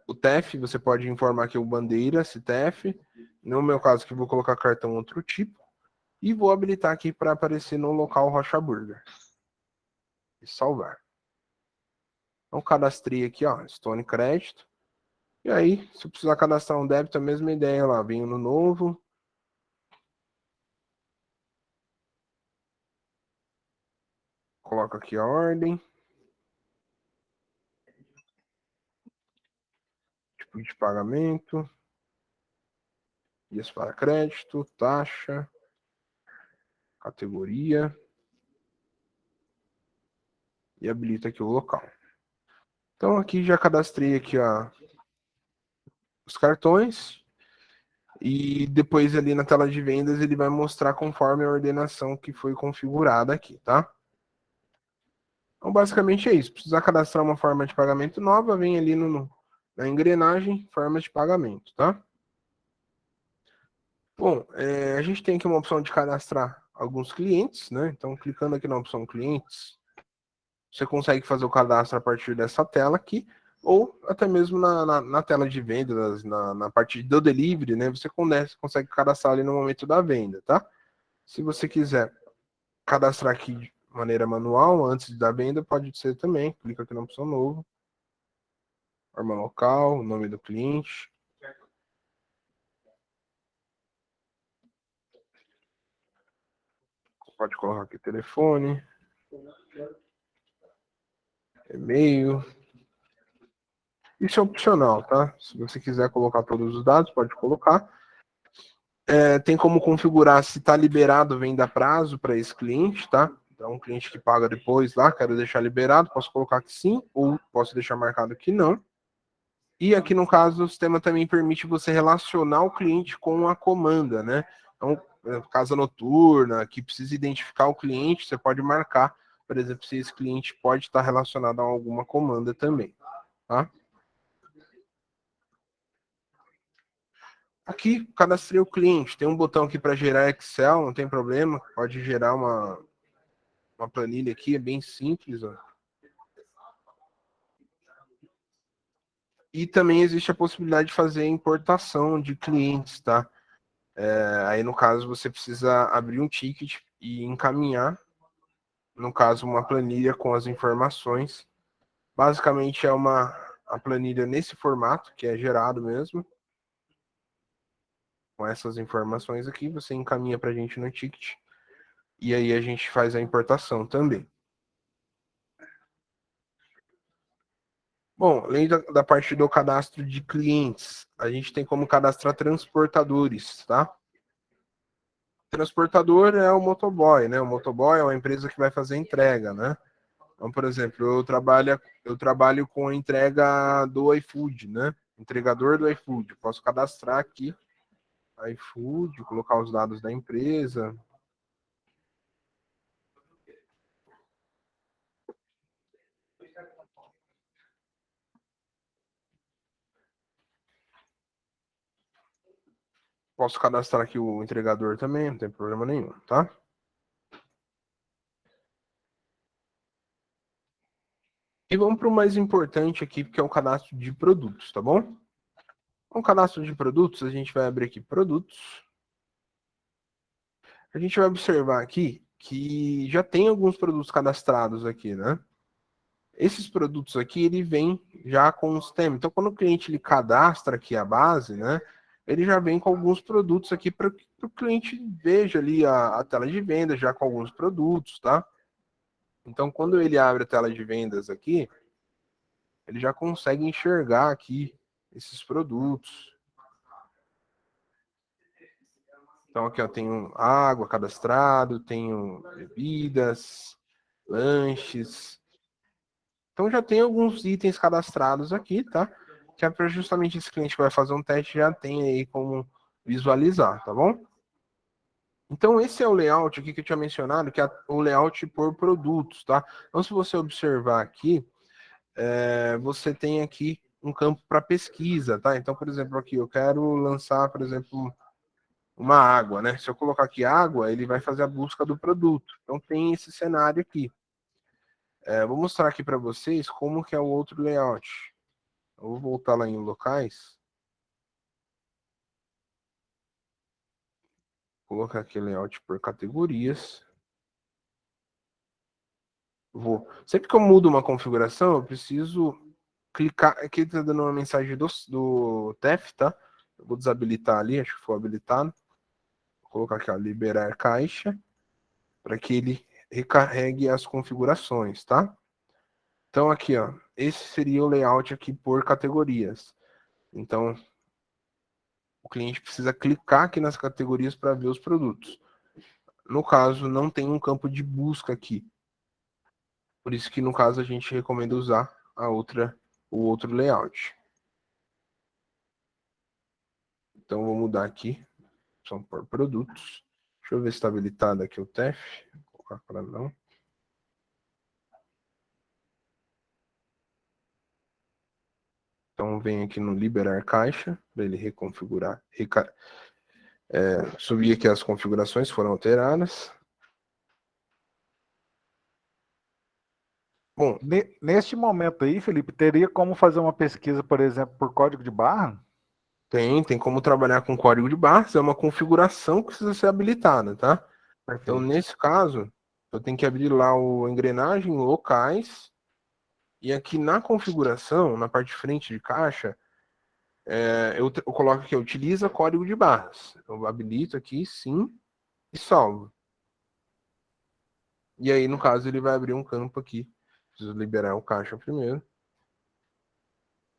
S1: o TEF, você pode informar aqui o bandeira, CTF. No meu caso, que vou colocar cartão outro tipo. E vou habilitar aqui para aparecer no local Rocha Burger. E salvar. Então, cadastrei aqui, ó, Stone Crédito. E aí, se eu precisar cadastrar um débito, a mesma ideia lá. Venho no novo. Coloco aqui a ordem. tipo de pagamento, dias para crédito, taxa, categoria, e habilita aqui o local. Então aqui já cadastrei aqui os cartões, e depois ali na tela de vendas ele vai mostrar conforme a ordenação que foi configurada aqui, tá? Então basicamente é isso. Precisar cadastrar uma forma de pagamento nova, vem ali na engrenagem, forma de pagamento, tá? Bom, a gente tem aqui uma opção de cadastrar alguns clientes, né? Então clicando aqui na opção clientes, você consegue fazer o cadastro a partir dessa tela aqui, ou até mesmo na tela de vendas, na parte do delivery, né? Você consegue cadastrar ali no momento da venda, tá? Se você quiser cadastrar aqui de maneira manual, antes da venda, pode ser também. Clica aqui na opção novo. Forma local, nome do cliente. Pode colocar aqui telefone, e-mail. Isso é opcional, tá? Se você quiser colocar todos os dados, pode colocar. Tem como configurar se está liberado venda a prazo para esse cliente, tá? Então, um cliente que paga depois lá, quero deixar liberado, posso colocar que sim, ou posso deixar marcado que não. E aqui, no caso, o sistema também permite você relacionar o cliente com a comanda, né? Então, casa noturna, que precisa identificar o cliente, você pode marcar, por exemplo, se esse cliente pode estar relacionado a alguma comanda também, tá? Aqui, cadastrei o cliente. Tem um botão aqui para gerar Excel, não tem problema. Pode gerar uma planilha aqui, é bem simples. Ó. E também existe a possibilidade de fazer importação de clientes, tá? Aí, no caso, você precisa abrir um ticket e encaminhar, no caso, uma planilha com as informações. Basicamente, é a planilha nesse formato, que é gerado mesmo. Com essas informações aqui, você encaminha para a gente no ticket. E aí a gente faz a importação também. Bom, além da parte do cadastro de clientes, a gente tem como cadastrar transportadores, tá? Transportador é o motoboy, né? O motoboy é uma empresa que vai fazer entrega, né? Então, por exemplo, eu trabalho com a entrega do iFood, né? Entregador do iFood. Posso cadastrar aqui iFood, colocar os dados da empresa. Posso cadastrar aqui o entregador também, não tem problema nenhum, tá? E vamos para o mais importante aqui, que é o cadastro de produtos, tá bom? Com o cadastro de produtos, a gente vai abrir aqui produtos. A gente vai observar aqui que já tem alguns produtos cadastrados aqui, né? Esses produtos aqui, ele vem já com os temas. Então, quando o cliente ele cadastra aqui a base, né? Ele já vem com alguns produtos aqui para que o cliente veja ali a tela de vendas já com alguns produtos, tá? Então, quando ele abre a tela de vendas aqui, ele já consegue enxergar aqui esses produtos. Então aqui eu tenho água cadastrado, tenho bebidas, lanches. Então já tem alguns itens cadastrados aqui, tá? Que é para justamente esse cliente que vai fazer um teste já tem aí como visualizar, tá bom? Então esse é o layout aqui que eu tinha mencionado, que é o layout por produtos, tá? Então se você observar aqui, você tem aqui um campo para pesquisa, tá? Então, por exemplo, aqui eu quero lançar, por exemplo, uma água, né? Se eu colocar aqui água, ele vai fazer a busca do produto. Então tem esse cenário aqui. Vou mostrar aqui para vocês como que é o outro layout. Eu vou voltar lá em locais. Vou colocar aqui layout por categorias. Sempre que eu mudo uma configuração, eu preciso clicar. Aqui está dando uma mensagem do TEF, tá? Eu vou desabilitar ali, acho que foi habilitado. Vou colocar aqui, ó, liberar caixa, para que ele recarregue as configurações, tá? Então aqui, ó, esse seria o layout aqui por categorias. Então, o cliente precisa clicar aqui nas categorias para ver os produtos. No caso, não tem um campo de busca aqui. Por isso que, no caso, a gente recomenda usar o outro layout. Então, vou mudar aqui. São por produtos. Deixa eu ver se está habilitado aqui o TEF. Vou colocar para não. Então, vem aqui no liberar caixa, para ele reconfigurar, subir aqui as configurações foram alteradas. Bom,
S3: Neste momento aí, Felipe, teria como fazer uma pesquisa, por exemplo, por código de barra?
S1: tem como trabalhar com código de barras, é uma configuração que precisa ser habilitada, tá? Então,
S3: Perfeito.
S1: nesse caso, eu tenho que abrir lá o engrenagem locais, e aqui na configuração, na parte de frente de caixa, eu coloco aqui, utiliza código de barras. Eu habilito aqui, sim, e salvo. E aí, no caso, ele vai abrir um campo aqui. Preciso liberar o caixa primeiro.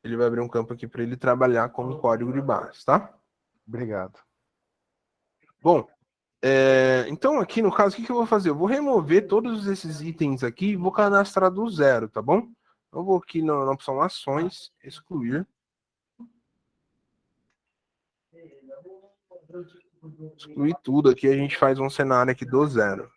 S1: Ele vai abrir um campo aqui para ele trabalhar com o código de barras, tá?
S3: Obrigado.
S1: Bom, então aqui no caso, o que eu vou fazer? Eu vou remover todos esses itens aqui e vou cadastrar do zero, tá bom? Eu vou aqui na opção ações, excluir. Excluir tudo aqui, a gente faz um cenário aqui do zero.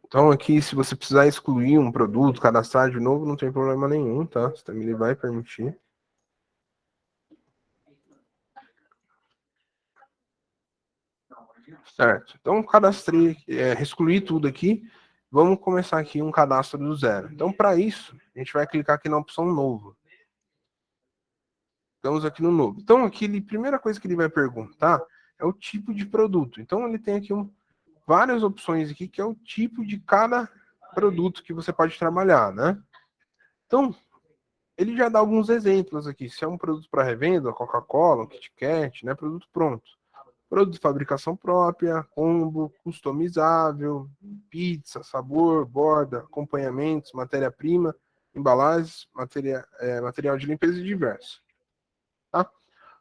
S1: Então aqui, se você precisar excluir um produto, cadastrar de novo, não tem problema nenhum, tá? O sistema ele vai permitir. Certo. Então, cadastrei, excluí tudo aqui. Vamos começar aqui um cadastro do zero. Então, para isso, a gente vai clicar aqui na opção novo. Estamos aqui no novo. Então, aqui, a primeira coisa que ele vai perguntar é o tipo de produto. Então, ele tem aqui várias opções aqui, que é o tipo de cada produto que você pode trabalhar, né? Então, ele já dá alguns exemplos aqui. Se é um produto para revenda, Coca-Cola, um Kit Kat, né? Produto pronto. Produto de fabricação própria, combo, customizável, pizza, sabor, borda, acompanhamentos, matéria-prima, embalagens, material de limpeza e diversos. Tá?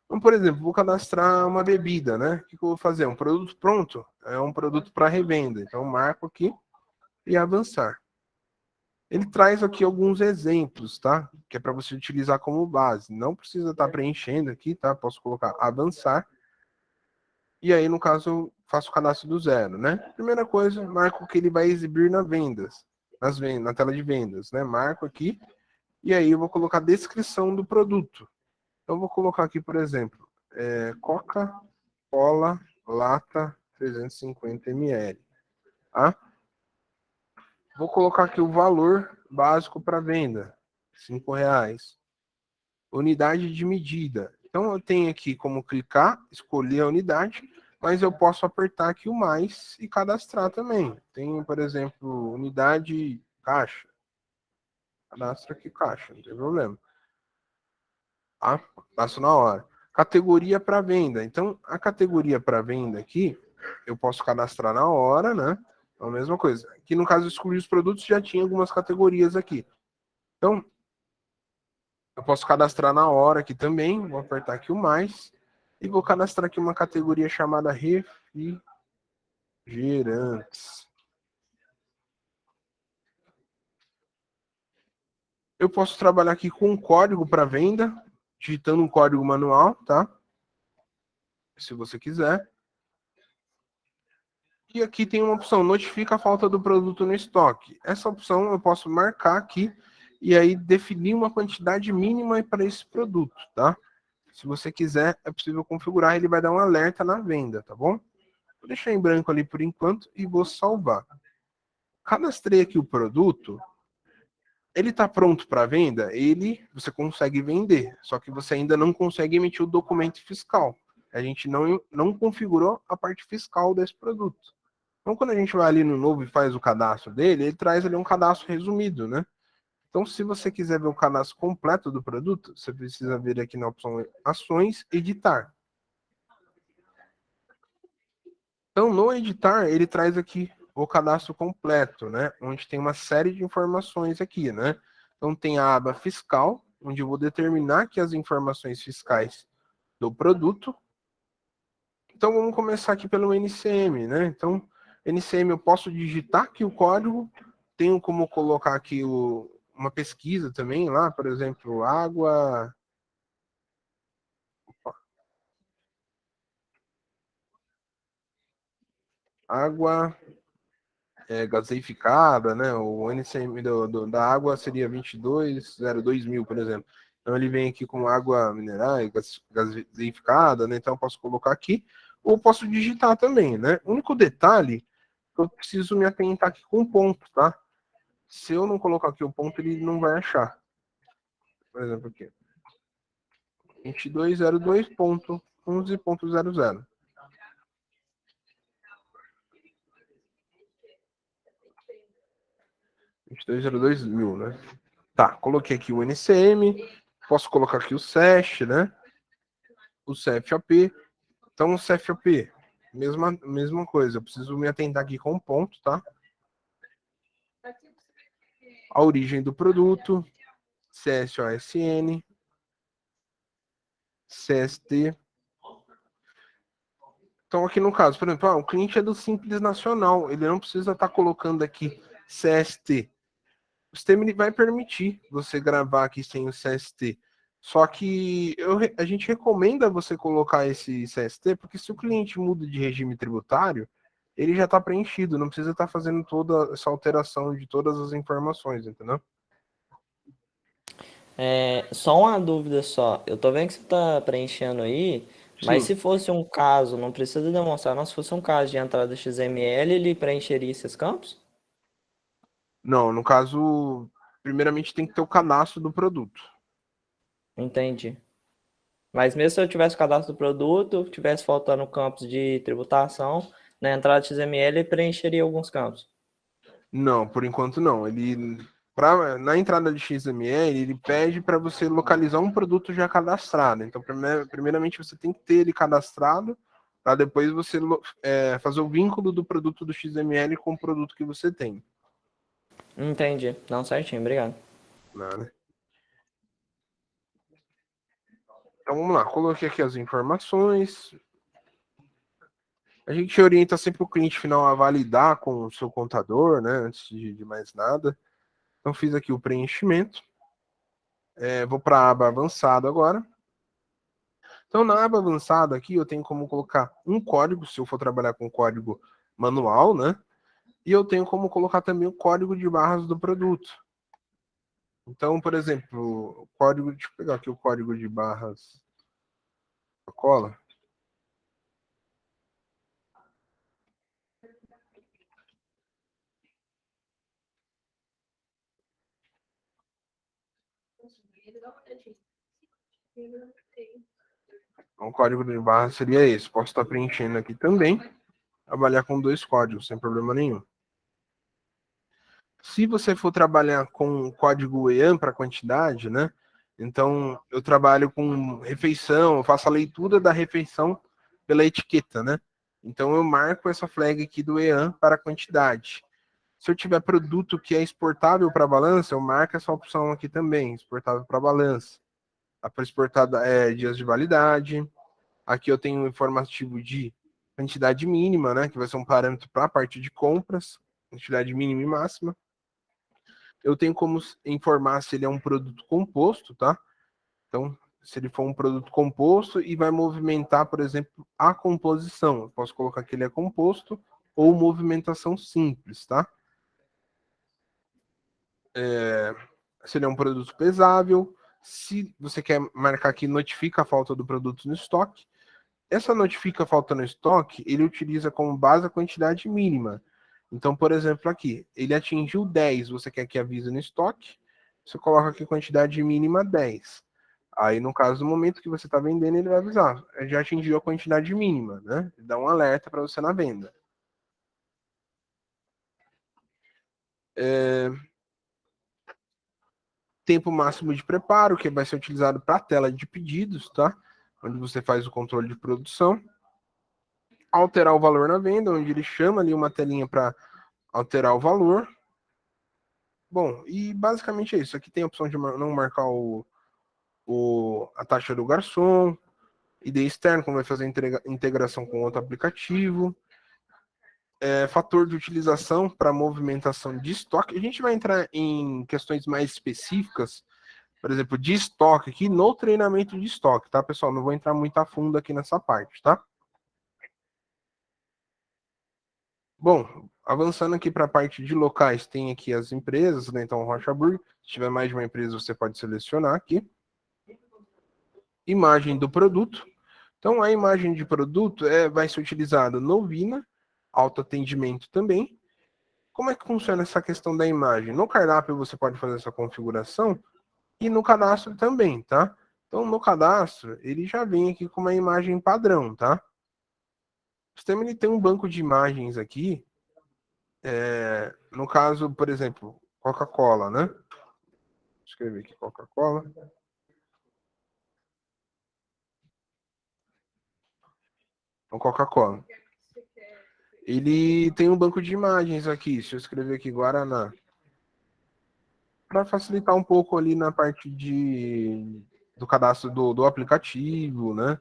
S1: Então, por exemplo, vou cadastrar uma bebida, né? O que eu vou fazer? Um produto pronto? É um produto para revenda. Então, marco aqui e avançar. Ele traz aqui alguns exemplos, tá? Que é para você utilizar como base. Não precisa estar preenchendo aqui, tá? Posso colocar avançar. E aí, no caso, eu faço o cadastro do zero, né? Primeira coisa, marco o que ele vai exibir na na tela de vendas, né? Marco aqui, e aí eu vou colocar a descrição do produto. Então, eu vou colocar aqui, por exemplo, Coca-Cola lata 350 ml. Tá? Vou colocar aqui o valor básico para venda, R$5. Unidade de medida. Então, eu tenho aqui como clicar, escolher a unidade, mas eu posso apertar aqui o mais e cadastrar também. Tem, por exemplo, unidade caixa. Cadastro aqui caixa, não tem problema. Tá? Passo na hora. Categoria para venda. Então, a categoria para venda aqui, eu posso cadastrar na hora, né? É a mesma coisa. Aqui, no caso, excluir os produtos, já tinha algumas categorias aqui. Então, eu posso cadastrar na hora aqui também. Vou apertar aqui o mais. E vou cadastrar aqui uma categoria chamada refrigerantes. Eu posso trabalhar aqui com um código para venda, digitando um código manual, tá? Se você quiser. E aqui tem uma opção, notifica a falta do produto no estoque. Essa opção eu posso marcar aqui e aí definir uma quantidade mínima para esse produto, tá? Se você quiser, é possível configurar, ele vai dar um alerta na venda, tá bom? Vou deixar em branco ali por enquanto e vou salvar. Cadastrei aqui o produto, ele está pronto para venda, você consegue vender, só que você ainda não consegue emitir o documento fiscal. A gente não configurou a parte fiscal desse produto. Então, quando a gente vai ali no novo e faz o cadastro dele, ele traz ali um cadastro resumido, né? Então, se você quiser ver o cadastro completo do produto, você precisa vir aqui na opção Ações, Editar. Então, no editar, ele traz aqui o cadastro completo, né? Onde tem uma série de informações aqui, né? Então, tem a aba fiscal, onde eu vou determinar aqui as informações fiscais do produto. Então, vamos começar aqui pelo NCM, né? Então, NCM eu posso digitar aqui o código, tenho como colocar aqui uma pesquisa também lá, por exemplo, água gaseificada, né? O NCM da água seria 22.02.000, por exemplo. Então ele vem aqui com água mineral, gaseificada, né? Então eu posso colocar aqui, ou posso digitar também, né? O único detalhe que eu preciso me atentar aqui com o ponto, tá? Se eu não colocar aqui o ponto, ele não vai achar. Por exemplo, aqui. 22.02.11.00. 22.02.000, né? Tá, coloquei aqui o NCM, posso colocar aqui o SESH, né? O CFOP. Então, o CFOP, mesma coisa, eu preciso me atentar aqui com um ponto, tá? A origem do produto, CSOSN, CST. Então, aqui no caso, por exemplo, o cliente é do Simples Nacional, ele não precisa estar colocando aqui CST. O sistema ele vai permitir você gravar aqui sem o CST. Só que a gente recomenda você colocar esse CST, porque se o cliente muda de regime tributário, ele já está preenchido, não precisa estar fazendo toda essa alteração de todas as informações, entendeu?
S2: Só uma dúvida só. Eu tô vendo que você tá preenchendo aí, mas
S1: Sim.
S2: se fosse um caso, não precisa demonstrar, não. Se fosse um caso de entrada XML, ele preencheria esses campos?
S1: Não, no caso, primeiramente tem que ter o cadastro do produto.
S2: Entendi. Mas mesmo se eu tivesse o cadastro do produto, tivesse faltando campos de tributação, na entrada XML ele preencheria alguns campos.
S1: Não, por enquanto não. Na entrada de XML, ele pede para você localizar um produto já cadastrado. Então, primeiramente, você tem que ter ele cadastrado, para depois você fazer o vínculo do produto do XML com o produto que você tem.
S2: Entendi. Não, certinho, obrigado.
S1: Né? Então, vamos lá. Coloquei aqui as informações. A gente orienta sempre o cliente final a validar com o seu contador, né? Antes de mais nada. Então, fiz aqui o preenchimento. Vou para a aba avançado agora. Então, na aba avançada aqui, eu tenho como colocar um código, se eu for trabalhar com código manual, né? E eu tenho como colocar também o código de barras do produto. Então, por exemplo, deixa eu pegar aqui o código de barras da cola. Então, o código de barras seria esse. Posso estar preenchendo aqui também, trabalhar com 2 códigos, sem problema nenhum. Se você for trabalhar com código EAN para quantidade, né? Então, eu trabalho com refeição, eu faço a leitura da refeição pela etiqueta, né? Então, eu marco essa flag aqui do EAN para quantidade. Se eu tiver produto que é exportável para balança, eu marco essa opção aqui também, exportável para balança. Para exportar dias de validade. Aqui eu tenho um informativo de quantidade mínima, né? Que vai ser um parâmetro para a parte de compras, quantidade mínima e máxima. Eu tenho como informar se ele é um produto composto, tá? Então, se ele for um produto composto e vai movimentar, por exemplo, a composição. Eu posso colocar que ele é composto ou movimentação simples, tá? Se ele é um produto pesável, se você quer marcar aqui notifica a falta do produto no estoque, essa notifica a falta no estoque, ele utiliza como base a quantidade mínima. Então, por exemplo, aqui, ele atingiu 10, você quer que avise no estoque, você coloca aqui quantidade mínima 10. Aí, no caso, no momento que você está vendendo, ele vai avisar. Já atingiu a quantidade mínima, né? Dá um alerta para você na venda. Tempo máximo de preparo, que vai ser utilizado para a tela de pedidos, tá? Onde você faz o controle de produção. alterar o valor na venda, onde ele chama ali uma telinha para alterar o valor. Bom, e basicamente é isso. Aqui tem a opção de não marcar a taxa do garçom, ID externo, como vai fazer integração com outro aplicativo, fator de utilização para movimentação de estoque. A gente vai entrar em questões mais específicas, por exemplo, de estoque aqui no treinamento de estoque, tá, pessoal? Não vou entrar muito a fundo aqui nessa parte, tá? Bom, avançando aqui para a parte de locais, tem aqui as empresas, né? Então, Rocha Burger, se tiver mais de uma empresa, você pode selecionar aqui. Imagem do produto. Então, a imagem de produto vai ser utilizada no Vina, autoatendimento também. Como é que funciona essa questão da imagem? No cardápio você pode fazer essa configuração e no cadastro também, tá? Então, no cadastro, ele já vem aqui com uma imagem padrão, tá? O sistema ele tem um banco de imagens aqui. No caso, por exemplo, Coca-Cola, né? Vou escrever aqui Coca-Cola. Então, Coca-Cola. Ele tem um banco de imagens aqui. Se eu escrever aqui Guaraná, para facilitar um pouco ali na parte do cadastro do aplicativo, né?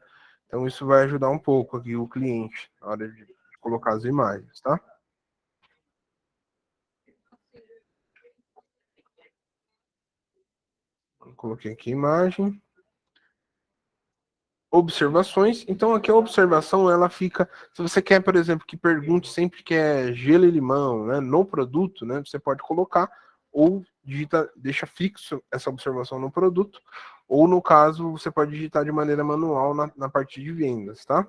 S1: Então isso vai ajudar um pouco aqui o cliente na hora de colocar as imagens, tá? Coloquei aqui imagem. Observações. Então aqui a observação ela fica, se você quer, por exemplo, que pergunte sempre que é gelo e limão, né, no produto, né, você pode colocar ou deixa fixo essa observação no produto, ou no caso você pode digitar de maneira manual na parte de vendas, tá?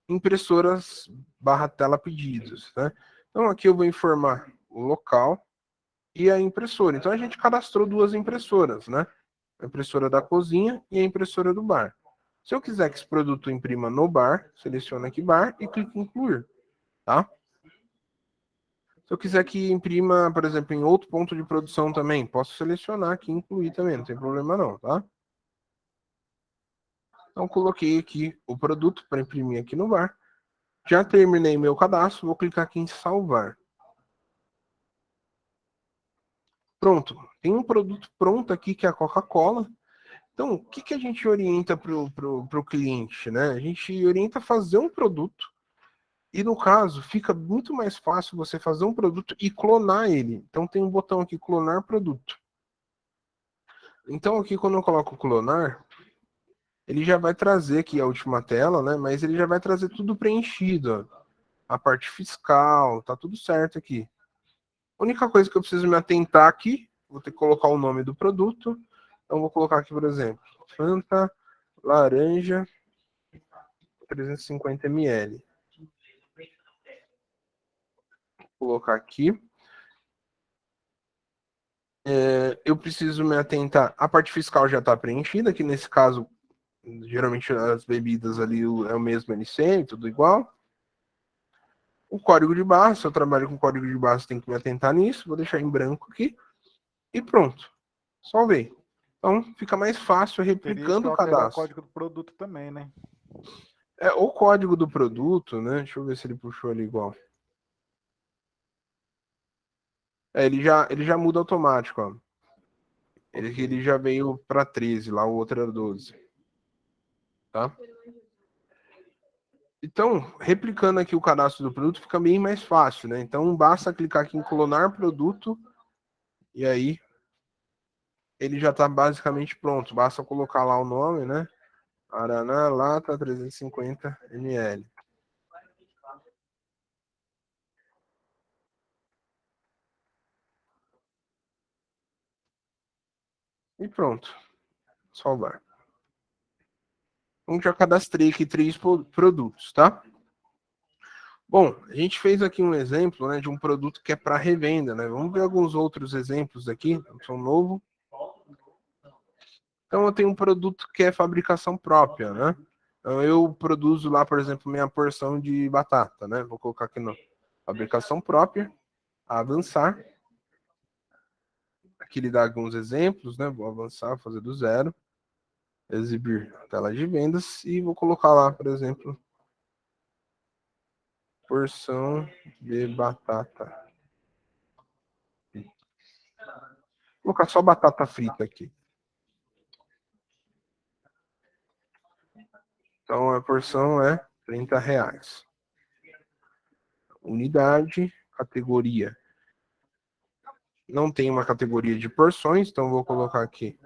S1: Impressoras / tela pedidos, né? Então aqui eu vou informar o local e a impressora. Então a gente cadastrou 2 impressoras, né? A impressora da cozinha e a impressora do bar. Se eu quiser que esse produto imprima no bar, seleciono aqui bar e clico em incluir, tá? Se eu quiser que imprima, por exemplo, em outro ponto de produção também, posso selecionar aqui e incluir também, não tem problema não, tá? Então coloquei aqui o produto para imprimir aqui no bar. Já terminei meu cadastro, vou clicar aqui em salvar. Pronto, tem um produto pronto aqui que é a Coca-Cola. Então, o que a gente orienta para o cliente, né? A gente orienta a fazer um produto e, no caso, fica muito mais fácil você fazer um produto e clonar ele. Então, tem um botão aqui, clonar produto. Então, aqui, quando eu coloco clonar, ele já vai trazer aqui a última tela, né? Mas ele já vai trazer tudo preenchido, ó. A parte fiscal, tá tudo certo aqui. A única coisa que eu preciso me atentar aqui, vou ter que colocar o nome do produto. Então, vou colocar aqui, por exemplo, Fanta laranja 350 ml. Vou colocar aqui. Eu preciso me atentar. A parte fiscal já está preenchida, que nesse caso, geralmente as bebidas ali é o mesmo LCM, tudo igual. O código de barra, se eu trabalho com código de barra, tem que me atentar nisso. Vou deixar em branco aqui. E pronto. Salvei. Então, fica mais fácil replicando o cadastro.
S3: O código do produto também, né?
S1: O código do produto, né? Deixa eu ver se ele puxou ali igual. Ele já muda automático, ó. Ele já veio para 13, lá o outro era 12. Tá? Então, replicando aqui o cadastro do produto fica bem mais fácil, né? Então, basta clicar aqui em clonar produto e aí ele já está basicamente pronto. Basta colocar lá o nome, né? Araná Lata 350 ml. E pronto. Salvar. Então, já cadastrei aqui 3 produtos, tá? Bom, a gente fez aqui um exemplo, né, de um produto que é para revenda, né? Vamos ver alguns outros exemplos aqui. São novo. Então, eu tenho um produto que é fabricação própria, né? Então, eu produzo lá, por exemplo, minha porção de batata, né? Vou colocar aqui no fabricação própria, avançar. Aqui ele dá alguns exemplos, né? Vou avançar, fazer do zero, exibir a tela de vendas e vou colocar lá, por exemplo, porção de batata. Vou colocar só batata frita aqui. Então a porção é R$30. Unidade, categoria. Não tem uma categoria de porções, então vou colocar aqui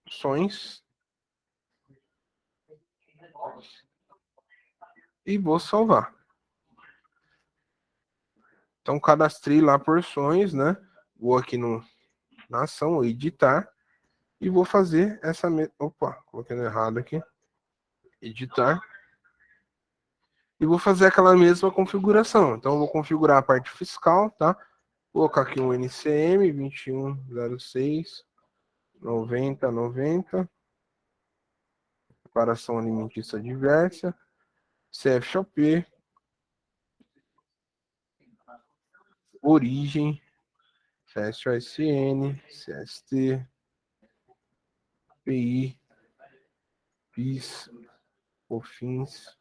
S1: porções. E vou salvar. Então cadastrei lá porções, né? Vou aqui na ação, editar. E vou fazer essa... Opa, coloquei errado aqui. Editar. E vou fazer aquela mesma configuração. Então, eu vou configurar a parte fiscal, tá? Vou colocar aqui um NCM 2106 9090. Declaração alimentícia diversa. CFOP. Origem. CSOSN. CST. PI. PIS. COFINS.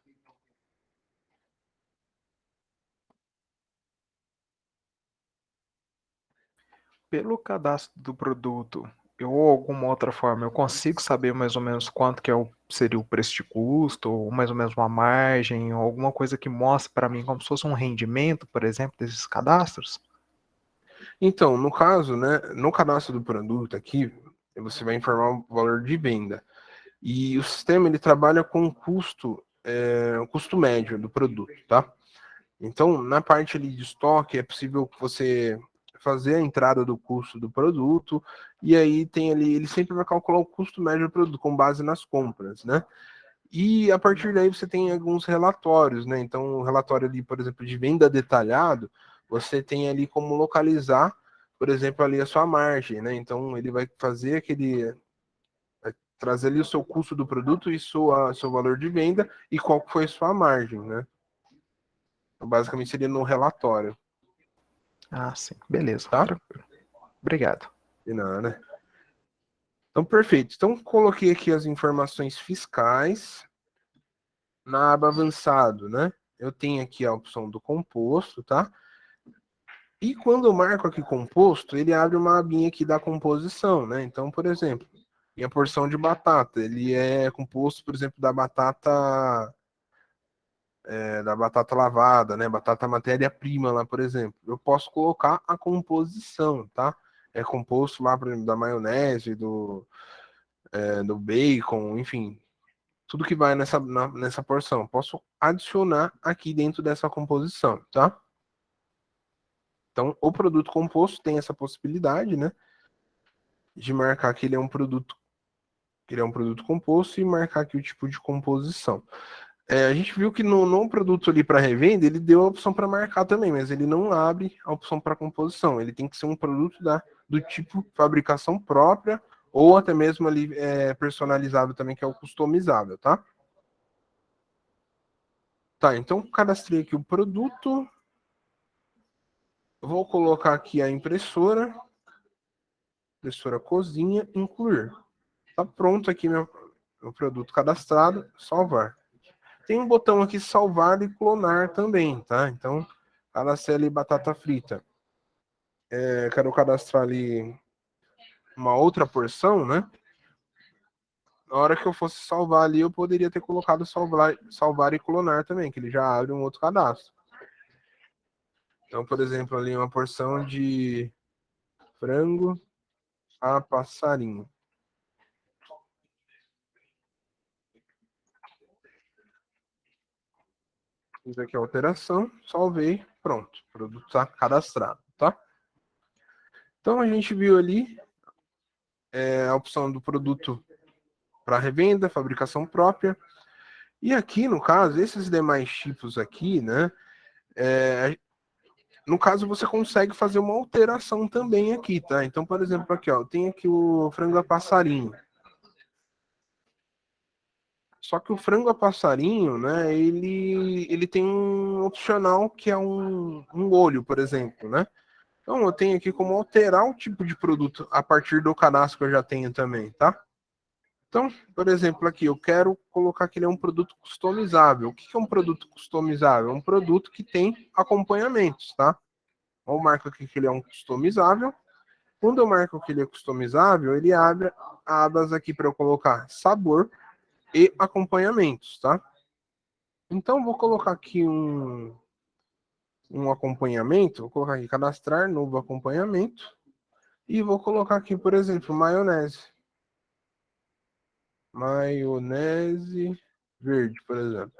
S3: Pelo cadastro do produto, ou alguma outra forma, eu consigo saber mais ou menos quanto que seria o preço de custo, ou mais ou menos uma margem, ou alguma coisa que mostre para mim como se fosse um rendimento, por exemplo, desses cadastros?
S1: Então, no caso, né, no cadastro do produto aqui, você vai informar o valor de venda. E o sistema ele trabalha com o custo médio do produto, tá? Então, na parte ali de estoque, é possível que você fazer a entrada do custo do produto, e aí tem ali, ele sempre vai calcular o custo médio do produto com base nas compras, né? E a partir daí você tem alguns relatórios, né? Então, o relatório ali, por exemplo, de venda detalhado, você tem ali como localizar, por exemplo, ali a sua margem, né? Então, ele vai fazer vai trazer ali o seu custo do produto e seu valor de venda e qual foi a sua margem, né? Então, basicamente seria no relatório,
S3: Ah, sim. Beleza.
S1: tá?
S3: Tranquilo. Obrigado.
S1: E não, né? Então, perfeito. Então, coloquei aqui as informações fiscais na aba avançado, né? Eu tenho aqui a opção do composto, tá? E quando eu marco aqui composto, ele abre uma abinha aqui da composição, né? Então, por exemplo, minha porção de batata, ele é composto, por exemplo, da batata lavada, né? Batata matéria-prima lá, por exemplo. Eu posso colocar a composição, tá? É composto lá, por exemplo, da maionese, do bacon, enfim, tudo que vai nessa porção. Posso adicionar aqui dentro dessa composição, tá? Então, o produto composto tem essa possibilidade, né? De marcar que ele é um produto composto e marcar aqui o tipo de composição. A gente viu que no produto ali para revenda, ele deu a opção para marcar também, mas ele não abre a opção para composição. Ele tem que ser um produto do tipo fabricação própria ou até mesmo ali personalizável também, que é o customizável, tá? Tá, então cadastrei aqui o produto. Vou colocar aqui a impressora cozinha, incluir. Tá pronto aqui meu produto cadastrado, salvar. Tem um botão aqui salvar e clonar também, tá? Então, cadastrei ali batata frita. Quero cadastrar ali uma outra porção, né? Na hora que eu fosse salvar ali, eu poderia ter colocado salvar e clonar também, que ele já abre um outro cadastro. Então, por exemplo, ali uma porção de frango a passarinho. Fiz aqui a alteração, salvei, pronto. O produto está cadastrado, tá? Então a gente viu ali a opção do produto para revenda, fabricação própria. E aqui, no caso, esses demais tipos aqui, né? No caso, você consegue fazer uma alteração também aqui, tá? Então, por exemplo, aqui, ó, tem aqui o frango a passarinho. Só que o frango a passarinho, né, ele tem um opcional que é um olho, por exemplo, né? Então eu tenho aqui como alterar o tipo de produto a partir do cadastro que eu já tenho também, tá? Então, por exemplo, aqui, eu quero colocar que ele é um produto customizável. O que é um produto customizável? É um produto que tem acompanhamentos, tá? Eu marco aqui que ele é um customizável. Quando eu marco que ele é customizável, ele abre abas aqui para eu colocar sabor e acompanhamentos, tá? Então, vou colocar aqui um acompanhamento. Vou colocar aqui cadastrar, novo acompanhamento. E vou colocar aqui, por exemplo, maionese. Maionese verde, por exemplo.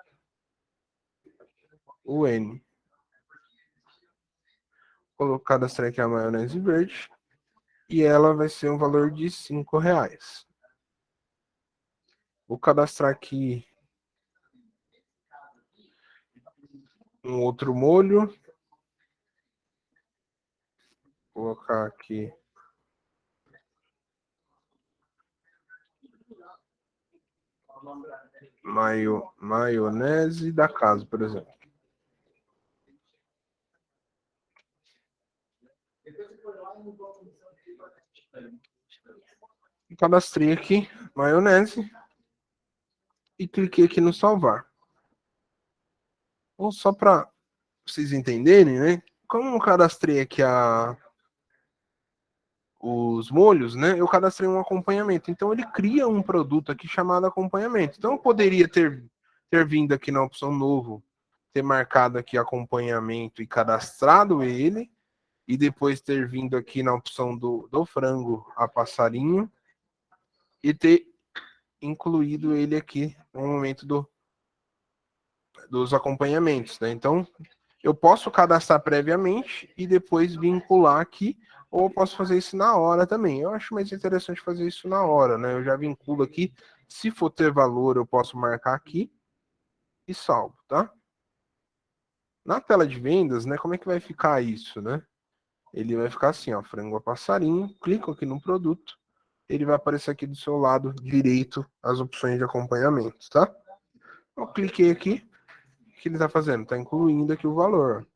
S1: O N. Vou cadastrar aqui a maionese verde. E ela vai ser um valor de R$5. Vou cadastrar aqui um outro molho. Vou colocar aqui maionese da casa, por exemplo. Cadastrei aqui maionese e cliquei aqui no salvar. Ou só para vocês entenderem, né? Como eu cadastrei aqui os molhos, né? Eu cadastrei um acompanhamento. Então ele cria um produto aqui chamado acompanhamento. Então eu poderia ter vindo aqui na opção novo, ter marcado aqui acompanhamento e cadastrado ele, e depois ter vindo aqui na opção do frango a passarinho e ter incluído ele aqui no momento dos acompanhamentos, né? Então eu posso cadastrar previamente e depois vincular aqui, ou eu posso fazer isso na hora também. Eu acho mais interessante fazer isso na hora, né? Eu já vinculo aqui. Se for ter valor, eu posso marcar aqui e salvo, tá? Na tela de vendas, né? Como é que vai ficar isso, né? Ele vai ficar assim, ó, frango a passarinho. Clico aqui no produto. Ele vai aparecer aqui do seu lado direito as opções de acompanhamento, tá? Eu cliquei aqui. O que ele está fazendo? Está incluindo aqui o valor.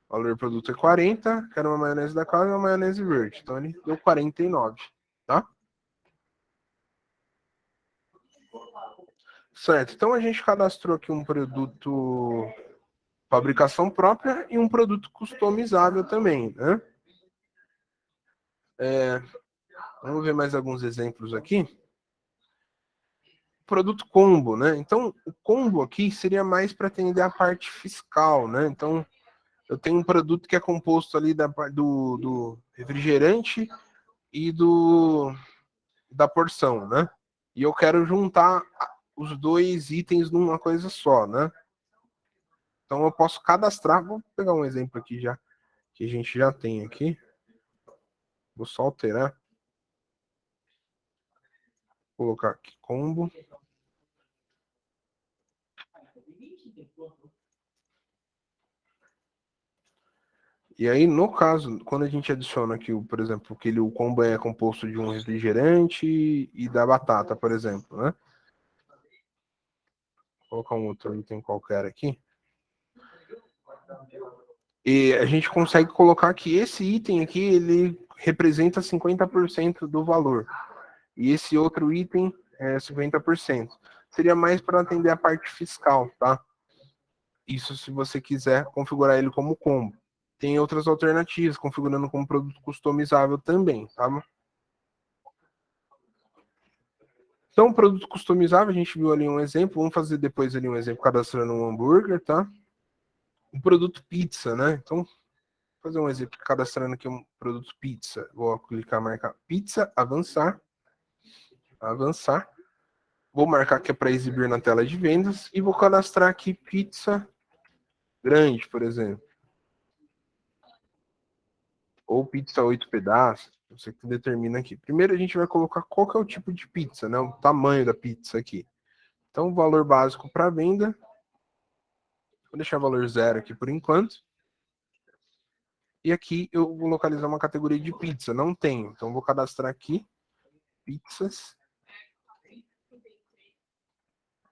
S1: O valor do produto é 40, quero uma maionese da casa e uma maionese verde. Então ele deu 49, tá? Certo, então a gente cadastrou aqui um produto fabricação própria e um produto customizável também, né? Vamos ver mais alguns exemplos aqui. Produto combo, né? Então, o combo aqui seria mais para atender a parte fiscal, né? Então, eu tenho um produto que é composto ali do refrigerante e da porção, né? E eu quero juntar os dois itens numa coisa só, né? Então eu posso cadastrar, vou pegar um exemplo aqui já, que a gente já tem aqui. Vou só alterar. Vou colocar aqui combo. E aí, no caso, quando a gente adiciona aqui, por exemplo, que o combo é composto de um refrigerante e da batata, por exemplo, né? Vou colocar um outro item qualquer aqui. E a gente consegue colocar que esse item aqui, ele representa 50% do valor. E esse outro item é 50%. Seria mais para atender a parte fiscal, tá? Isso se você quiser configurar ele como combo. Tem outras alternativas, configurando como produto customizável também, tá? Então, produto customizável, a gente viu ali um exemplo. Vamos fazer depois ali um exemplo cadastrando um hambúrguer, tá? Um produto pizza, né? Então, vou fazer um exemplo cadastrando aqui um produto pizza. Vou clicar, marcar pizza, avançar. Avançar. Vou marcar que é para exibir na tela de vendas e vou cadastrar aqui pizza grande, por exemplo. Ou pizza 8 pedaços, você que determina aqui. Primeiro a gente vai colocar qual que é o tipo de pizza, né? O tamanho da pizza aqui. Então, o valor básico para venda. Vou deixar o valor 0 aqui por enquanto. E aqui eu vou localizar uma categoria de pizza. Não tenho. Então, vou cadastrar aqui pizzas.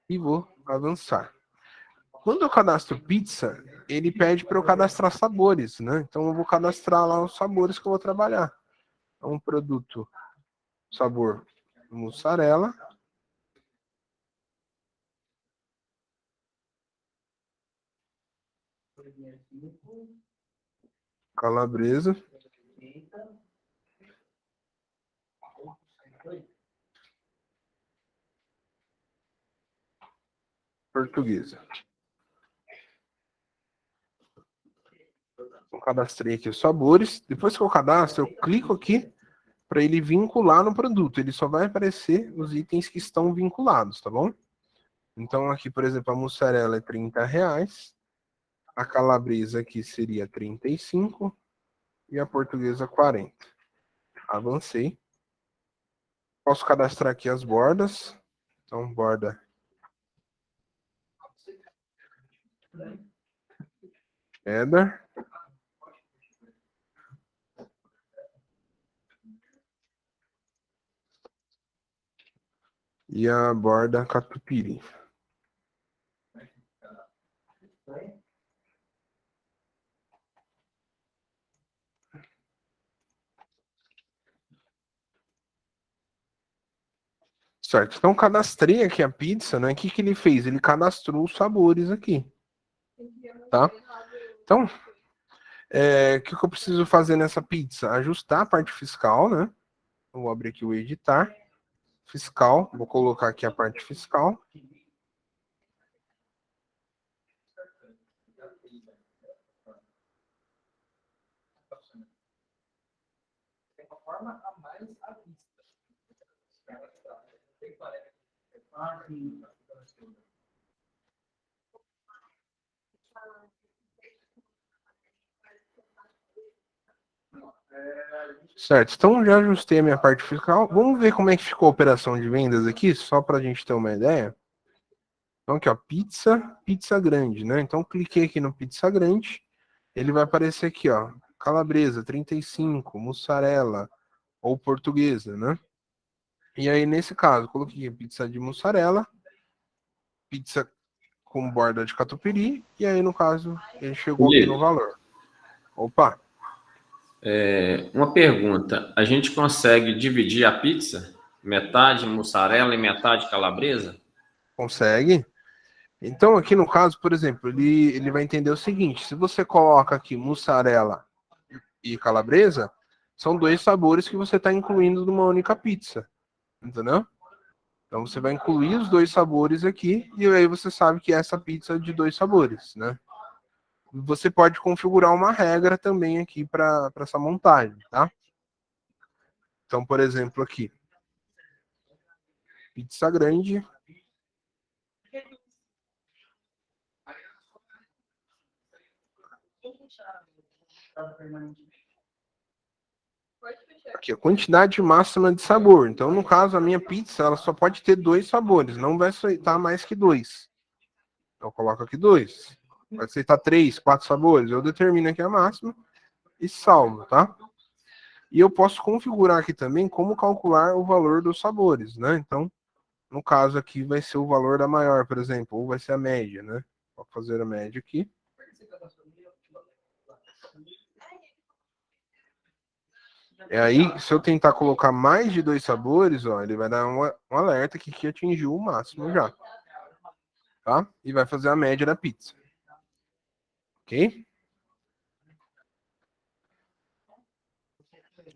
S1: E vou avançar. Quando eu cadastro pizza, ele pede para eu cadastrar sabores, né? Então eu vou cadastrar lá os sabores que eu vou trabalhar. Então, um produto sabor mussarela. Calabresa. Portuguesa. Eu cadastrei aqui os sabores. Depois que eu cadastro, eu clico aqui para ele vincular no produto. Ele só vai aparecer os itens que estão vinculados, tá bom? Então aqui, por exemplo, a mussarela é R$30. A calabresa aqui seria 35 e a portuguesa 40. Avancei. Posso cadastrar aqui as bordas. Então, borda cheddar. E a borda catupiry. Certo, então cadastrei aqui a pizza, né? O que ele fez? Ele cadastrou os sabores aqui, tá? Então, o que eu preciso fazer nessa pizza? Ajustar a parte fiscal, né? Eu vou abrir aqui o editar. Fiscal, vou colocar aqui a parte fiscal. Certo, então já ajustei a minha parte fiscal. Vamos ver como é que ficou a operação de vendas aqui, só para a gente ter uma ideia. Então aqui, ó, pizza grande, né? Então cliquei aqui no pizza grande, ele vai aparecer aqui, ó, calabresa 35, mussarela ou portuguesa, né? E aí nesse caso, coloquei pizza de mussarela, pizza com borda de catupiry, e aí no caso ele chegou aqui no valor. Opa!
S6: Uma pergunta, a gente consegue dividir a pizza? Metade mussarela e metade calabresa?
S1: Consegue? Então aqui no caso, por exemplo, ele vai entender o seguinte, se você coloca aqui mussarela e calabresa, são dois sabores que você está incluindo numa única pizza, entendeu? Então você vai incluir os dois sabores aqui, e aí você sabe que essa pizza é de dois sabores, né? Você pode configurar uma regra também aqui para essa montagem, tá? Então, por exemplo, aqui, pizza grande. Aqui, a quantidade máxima de sabor. Então, no caso, a minha pizza, ela só pode ter dois sabores, não vai aceitar mais que dois. Então, eu coloco aqui dois. Vai aceitar 3, 4 sabores, eu determino aqui a máxima e salvo, tá? E eu posso configurar aqui também como calcular o valor dos sabores, né? Então, no caso aqui vai ser o valor da maior, por exemplo, ou vai ser a média, né? Vou fazer a média aqui. E aí, se eu tentar colocar mais de dois sabores, ó, ele vai dar um alerta que atingiu o máximo já. Tá? E vai fazer a média da pizza. Ok?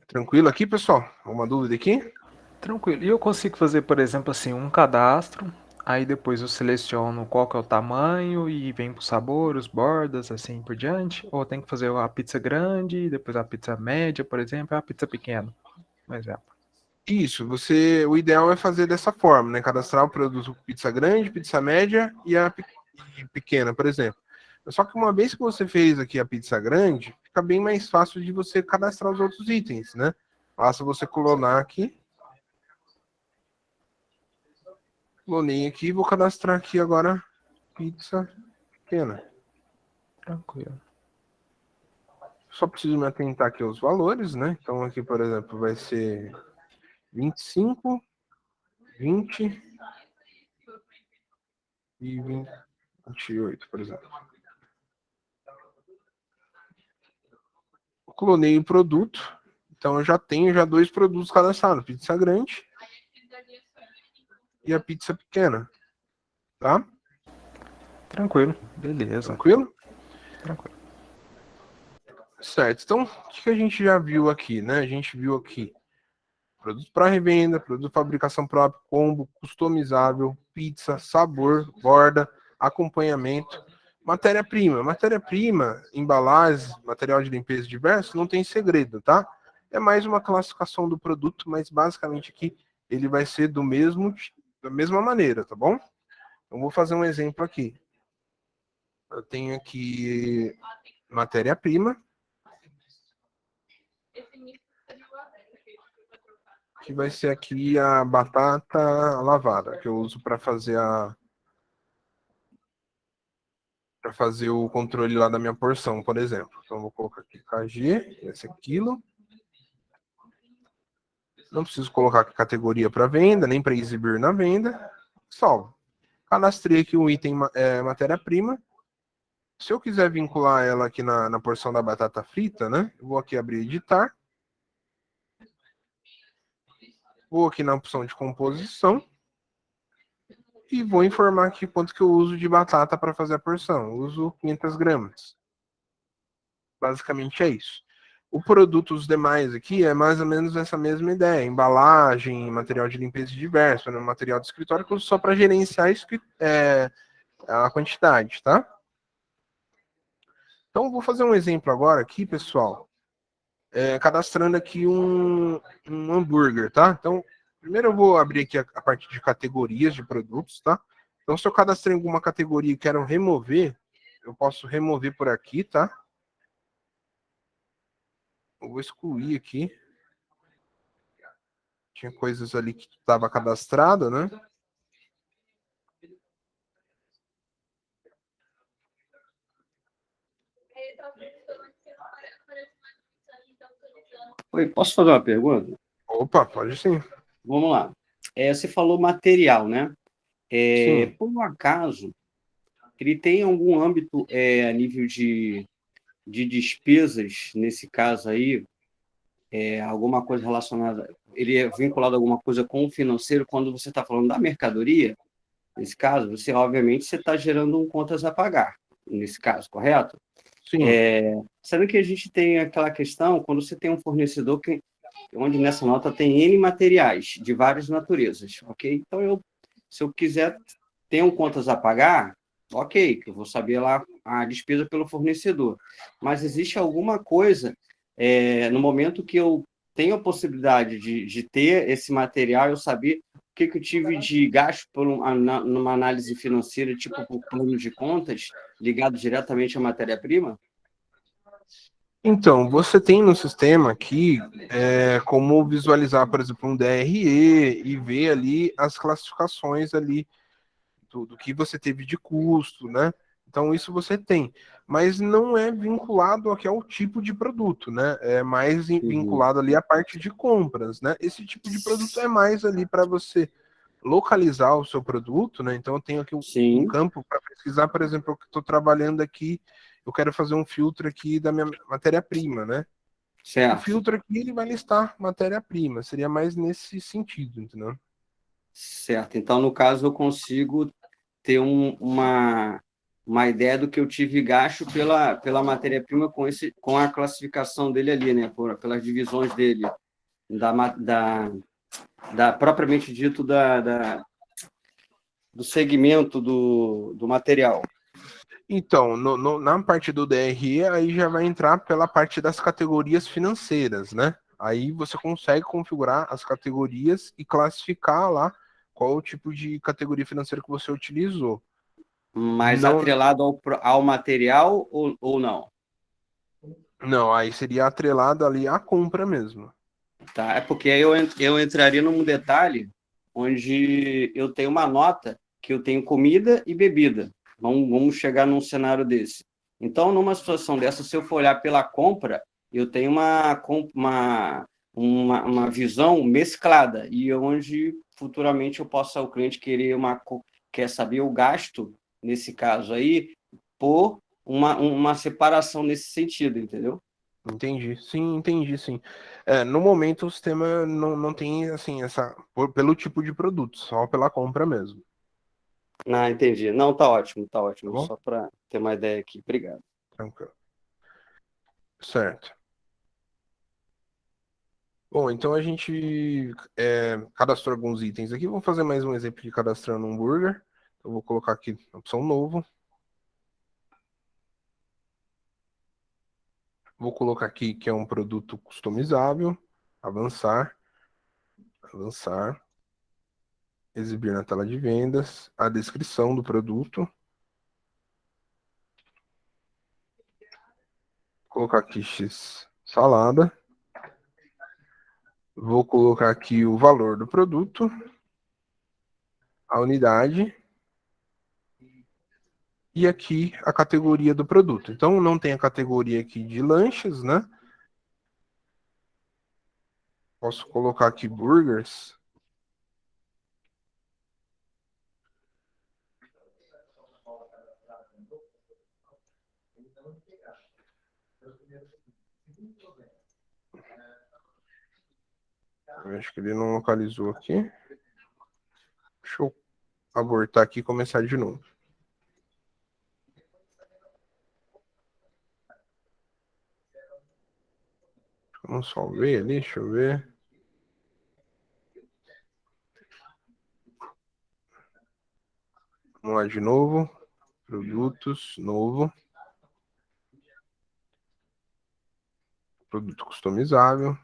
S1: Tranquilo aqui, pessoal? Alguma dúvida aqui?
S3: Tranquilo. E eu consigo fazer, por exemplo, assim, um cadastro, aí depois eu seleciono qual que é o tamanho e vem pro sabor, os bordas, assim por diante? Ou tem que fazer a pizza grande, depois a pizza média, por exemplo, e a pizza pequena, por exemplo?
S1: Isso, o ideal é fazer dessa forma, né? Cadastrar o produto pizza grande, pizza média e a pequena, por exemplo. Só que uma vez que você fez aqui a pizza grande, fica bem mais fácil de você cadastrar os outros itens, né? Basta você clonar aqui. Clonei aqui e vou cadastrar aqui agora pizza pequena.
S3: Tranquilo.
S1: Só preciso me atentar aqui aos valores, né? Então aqui, por exemplo, vai ser 25, 20 e 28, por exemplo. Clonei o produto. Então eu já tenho dois produtos cadastrados. Pizza grande e a pizza pequena. Tá?
S3: Tranquilo. Beleza.
S1: Tranquilo? Tranquilo. Certo, então o que a gente já viu aqui, né? A gente viu aqui produto para revenda, produto de fabricação própria, combo, customizável, pizza, sabor, borda, acompanhamento, matéria-prima. Matéria-prima, embalagem, material de limpeza diverso, não tem segredo, tá? É mais uma classificação do produto, mas basicamente aqui ele vai ser da mesma maneira, tá bom? Então vou fazer um exemplo aqui. Eu tenho aqui matéria-prima, que vai ser aqui a batata lavada, que eu uso para fazer o controle lá da minha porção, por exemplo. Então vou colocar aqui KG, esse é quilo. Não preciso colocar aqui categoria para venda, nem para exibir na venda. Salvo. Cadastrei aqui o item matéria-prima. Se eu quiser vincular ela aqui na porção da batata frita, né? Eu vou aqui abrir editar. Vou aqui na opção de composição. E vou informar aqui quanto que eu uso de batata para fazer a porção. Eu uso 500 gramas. Basicamente é isso. O produto, os demais aqui, é mais ou menos essa mesma ideia. Embalagem, material de limpeza diverso, né? Material de escritório que eu uso só para gerenciar a quantidade, tá? Então, vou fazer um exemplo agora aqui, pessoal. Cadastrando aqui um hambúrguer, tá? Então, primeiro eu vou abrir aqui a parte de categorias de produtos, tá? Então, se eu cadastrei alguma categoria e quero remover, eu posso remover por aqui, tá? Eu vou excluir aqui. Tinha coisas ali que estava cadastrado, né?
S5: Oi, posso fazer uma pergunta?
S1: Opa, pode sim.
S5: Vamos lá. Você falou material, né?
S1: Sim.
S5: Por um acaso, ele tem algum âmbito a nível de despesas, nesse caso aí, alguma coisa relacionada, ele é vinculado a alguma coisa com o financeiro, quando você está falando da mercadoria, nesse caso, obviamente, você está gerando um contas a pagar, nesse caso, correto?
S1: Sim.
S5: Sendo que a gente tem aquela questão, quando você tem um fornecedor onde nessa nota tem N materiais, de várias naturezas, ok? Então, se eu quiser ter um contas a pagar, ok, que eu vou saber lá a despesa pelo fornecedor. Mas existe alguma coisa, no momento que eu tenho a possibilidade de ter esse material, eu saber o que eu tive de gasto numa análise financeira, tipo por plano de contas, ligado diretamente à matéria-prima?
S1: Então, você tem no sistema aqui como visualizar, por exemplo, um DRE e ver ali as classificações ali do que você teve de custo, né? Então, isso você tem. Mas não é vinculado aqui ao tipo de produto, né? É mais vinculado ali à parte de compras, né? Esse tipo de produto é mais ali para você localizar o seu produto, né? Então, eu tenho aqui um campo para pesquisar, por exemplo, eu estou trabalhando aqui, eu quero fazer um filtro aqui da minha matéria-prima, né?
S5: Certo.
S1: O filtro aqui, ele vai listar matéria-prima, seria mais nesse sentido, entendeu?
S5: Certo. Então, no caso, eu consigo ter uma ideia do que eu tive gasto pela matéria-prima com a classificação dele ali, né? Pelas divisões dele, propriamente dito, do segmento do material.
S1: Então, na parte do DRE, aí já vai entrar pela parte das categorias financeiras, né? Aí você consegue configurar as categorias e classificar lá qual o tipo de categoria financeira que você utilizou.
S5: Mas
S1: Não-
S5: atrelado ao material ou não?
S1: Não, aí seria atrelado ali à compra mesmo.
S5: Tá? É porque aí eu entraria num detalhe onde eu tenho uma nota que eu tenho comida e bebida. Vamos chegar num cenário desse. Então, numa situação dessa, se eu for olhar pela compra, eu tenho uma visão mesclada, e onde futuramente eu possa, o cliente quer saber o gasto, nesse caso aí, por uma separação nesse sentido, entendeu?
S1: Entendi, sim, entendi, sim. No momento o sistema não tem assim pelo tipo de produto, só pela compra mesmo.
S5: Ah, entendi. Não, tá ótimo, tá
S1: Tá
S5: ótimo.
S1: bom?
S5: Só para ter uma ideia aqui. Obrigado.
S1: Tranquilo. Certo. Bom, então a gente cadastrou alguns itens aqui. Vamos fazer mais um exemplo de cadastrando um hambúrguer. Eu vou colocar aqui a opção novo. Vou colocar aqui que é um produto customizável. Avançar. Avançar. Exibir na tela de vendas. A descrição do produto. Vou colocar aqui X salada. Vou colocar aqui o valor do produto. A unidade. E aqui a categoria do produto. Então não tem a categoria aqui de lanches, né? Posso colocar aqui burgers. Eu acho que ele não localizou aqui. Deixa eu abortar aqui e começar de novo. Vamos salvar ali, deixa eu ver. Vamos lá de novo. Produtos, novo. Produto customizável.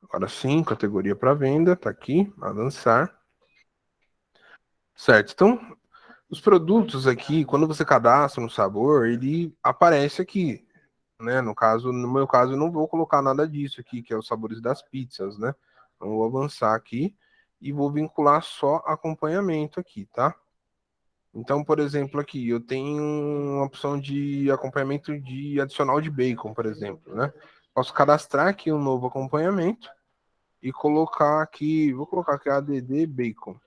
S1: Agora sim, categoria para venda, tá aqui, avançar. Certo, então, os produtos aqui, quando você cadastra um sabor, ele aparece aqui, né? No meu caso, eu não vou colocar nada disso aqui, que é os sabores das pizzas, né? Então, eu vou avançar aqui e vou vincular só acompanhamento aqui, tá? Então, por exemplo, aqui eu tenho uma opção de acompanhamento de adicional de bacon, por exemplo, né? Posso cadastrar aqui um novo acompanhamento e colocar aqui, vou colocar aqui ADD bacon.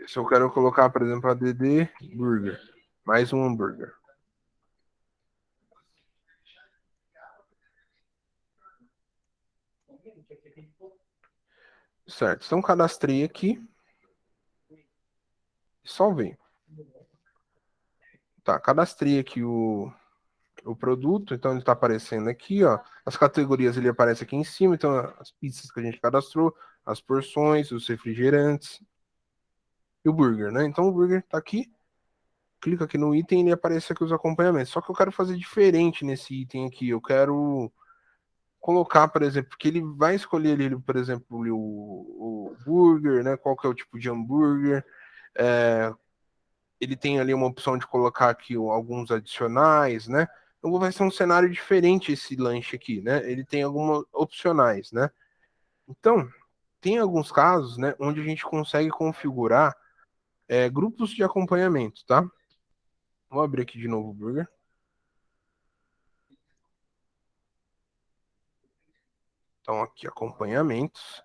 S1: Se eu quero colocar, por exemplo, ADD burger, mais um hambúrguer. Certo, então cadastrei aqui. Salvei. Tá, cadastrei aqui o produto, então ele está aparecendo aqui, ó. As categorias ele aparece aqui em cima, então as pizzas que a gente cadastrou, as porções, os refrigerantes e o burger, né? Então o burger está aqui, clica aqui no item e ele aparece aqui os acompanhamentos. Só que eu quero fazer diferente nesse item aqui, eu quero colocar, por exemplo, porque ele vai escolher ali, por exemplo, o burger, né? Qual que é o tipo de hambúrguer, ele tem ali uma opção de colocar aqui alguns adicionais, né? Então vai ser um cenário diferente esse lanche aqui, né? Ele tem algumas opcionais, né? Então, tem alguns casos, né, onde a gente consegue configurar grupos de acompanhamento, tá? Vou abrir aqui de novo o burger. Então, aqui, acompanhamentos.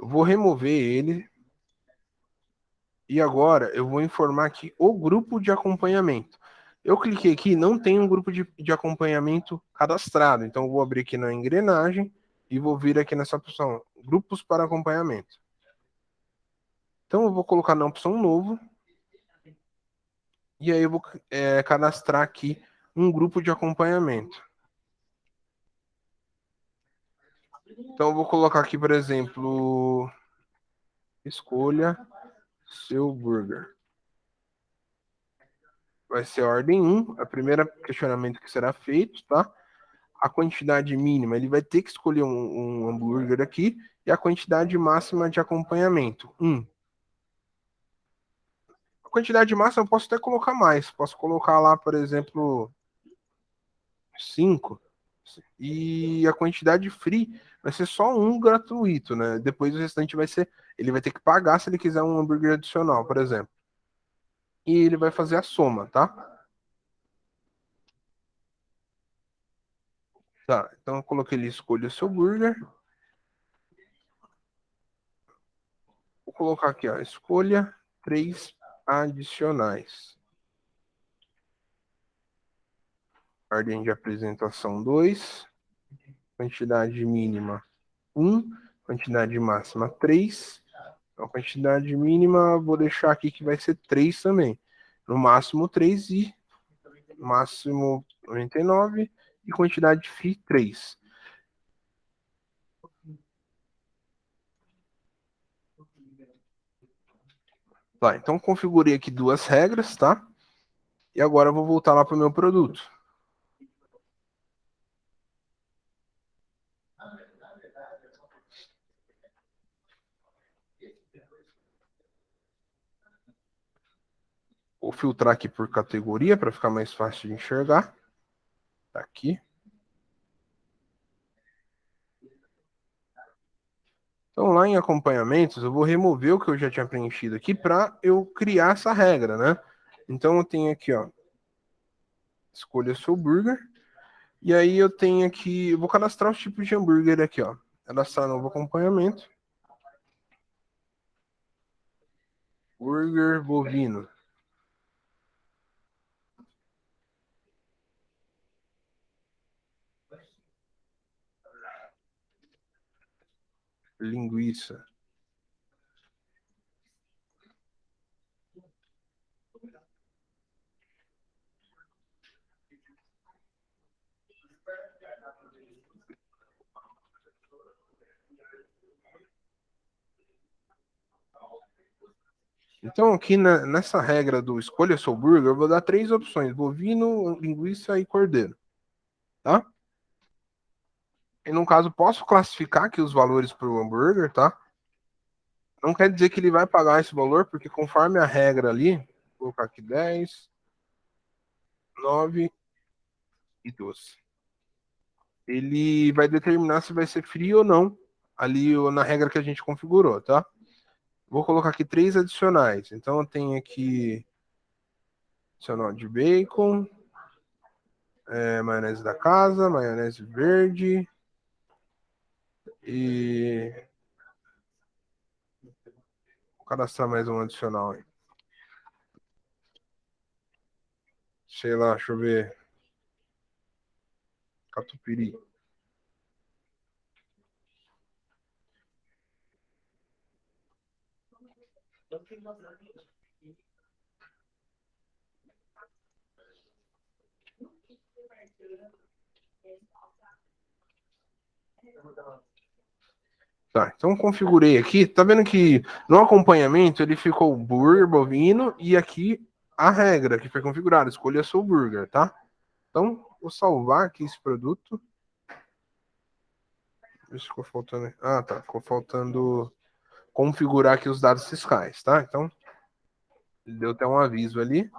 S1: Eu vou remover ele. E agora eu vou informar aqui o grupo de acompanhamento. Eu cliquei aqui, não tem um grupo de acompanhamento cadastrado. Então eu vou abrir aqui na engrenagem e vou vir aqui nessa opção, grupos para acompanhamento. Então eu vou colocar na opção novo. E aí eu vou cadastrar aqui um grupo de acompanhamento. Então eu vou colocar aqui, por exemplo, escolha seu burger. Vai ser a ordem 1, a primeira questionamento que será feito, tá? A quantidade mínima, ele vai ter que escolher um hambúrguer aqui, e a quantidade máxima de acompanhamento, 1. A quantidade máxima eu posso até colocar mais, posso colocar lá, por exemplo, 5. E a quantidade free vai ser só um gratuito, né? Depois o restante vai ser, ele vai ter que pagar se ele quiser um hambúrguer adicional, por exemplo. E ele vai fazer a soma, tá? Tá, então eu coloquei ali, escolha o seu burger. Vou colocar aqui, ó, escolha 3 adicionais. Ordem de apresentação 2. Quantidade mínima 1. Quantidade máxima 3. A quantidade mínima vou deixar aqui que vai ser 3 também. No máximo 3 e máximo 99 e quantidade FII 3. Tá, então configurei aqui 2 regras, tá? E agora eu vou voltar lá para o meu produto. Vou filtrar aqui por categoria para ficar mais fácil de enxergar. Tá aqui. Então, lá em acompanhamentos, eu vou remover o que eu já tinha preenchido aqui para eu criar essa regra, né? Então, eu tenho aqui, ó, escolha seu burger. E aí eu tenho aqui, eu vou cadastrar os tipos de hambúrguer aqui, ó. Cadastrar novo acompanhamento. Burger bovino. Linguiça. Então, aqui nessa regra do escolha seu burger, eu vou dar 3 opções: bovino, linguiça e cordeiro. Tá? E no caso, posso classificar aqui os valores para o hambúrguer, tá? Não quer dizer que ele vai pagar esse valor, porque conforme a regra ali, vou colocar aqui 10, 9 e 12. Ele vai determinar se vai ser frio ou não, ali na regra que a gente configurou, tá? Vou colocar aqui 3 adicionais. Então eu tenho aqui adicional de bacon, maionese da casa, maionese verde e vou cadastrar mais um adicional aí. Sei lá, deixa eu ver. Catupiry. Tá, então configurei aqui. Tá vendo que no acompanhamento ele ficou burger bovino e aqui a regra que foi configurada, escolha seu burger, tá? Então, vou salvar aqui esse produto. Deixa ficou faltando. Ah, tá. Ficou faltando configurar aqui os dados fiscais, tá? Então, deu até um aviso ali.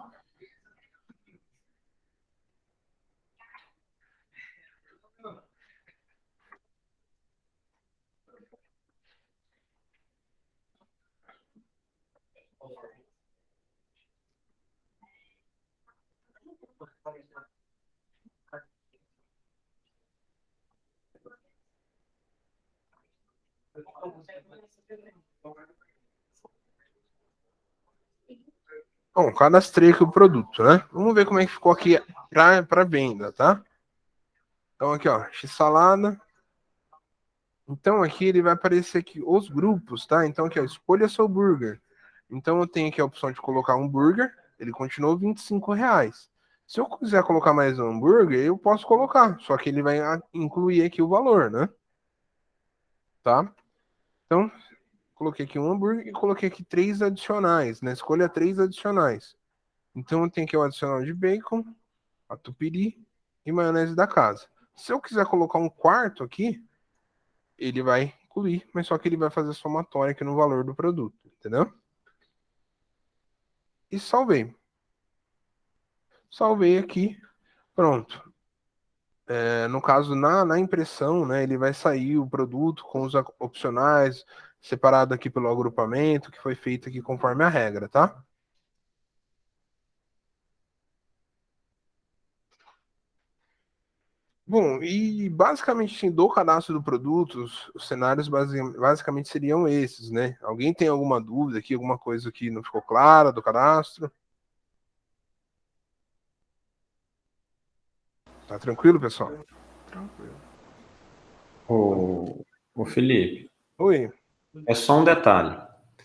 S1: Bom, cadastrei aqui o produto, né? Vamos ver como é que ficou aqui para venda, tá? Então aqui, ó, x-salada. Então aqui ele vai aparecer aqui os grupos, tá? Então aqui, ó, escolha seu burger. Então eu tenho aqui a opção de colocar um burger, ele continuou R$ 25. Se eu quiser colocar mais um hambúrguer, eu posso colocar, só que ele vai incluir aqui o valor, né? Tá? Então, coloquei aqui um hambúrguer e coloquei aqui 3 adicionais, né? Escolha 3 adicionais. Então eu tenho aqui o adicional de bacon, catupiry e maionese da casa. Se eu quiser colocar um quarto aqui, ele vai incluir, mas só que ele vai fazer somatória aqui no valor do produto, entendeu? E salvei. Salvei aqui, pronto. No caso, na impressão, né, ele vai sair o produto com os opcionais, separado aqui pelo agrupamento, que foi feito aqui conforme a regra, tá? Bom, e basicamente, assim, do cadastro do produto, os cenários basicamente seriam esses, né? Alguém tem alguma dúvida aqui, alguma coisa que não ficou clara do cadastro? Tá tranquilo, pessoal?
S3: Tranquilo.
S6: O Felipe,
S1: Oi,
S6: é só um detalhe.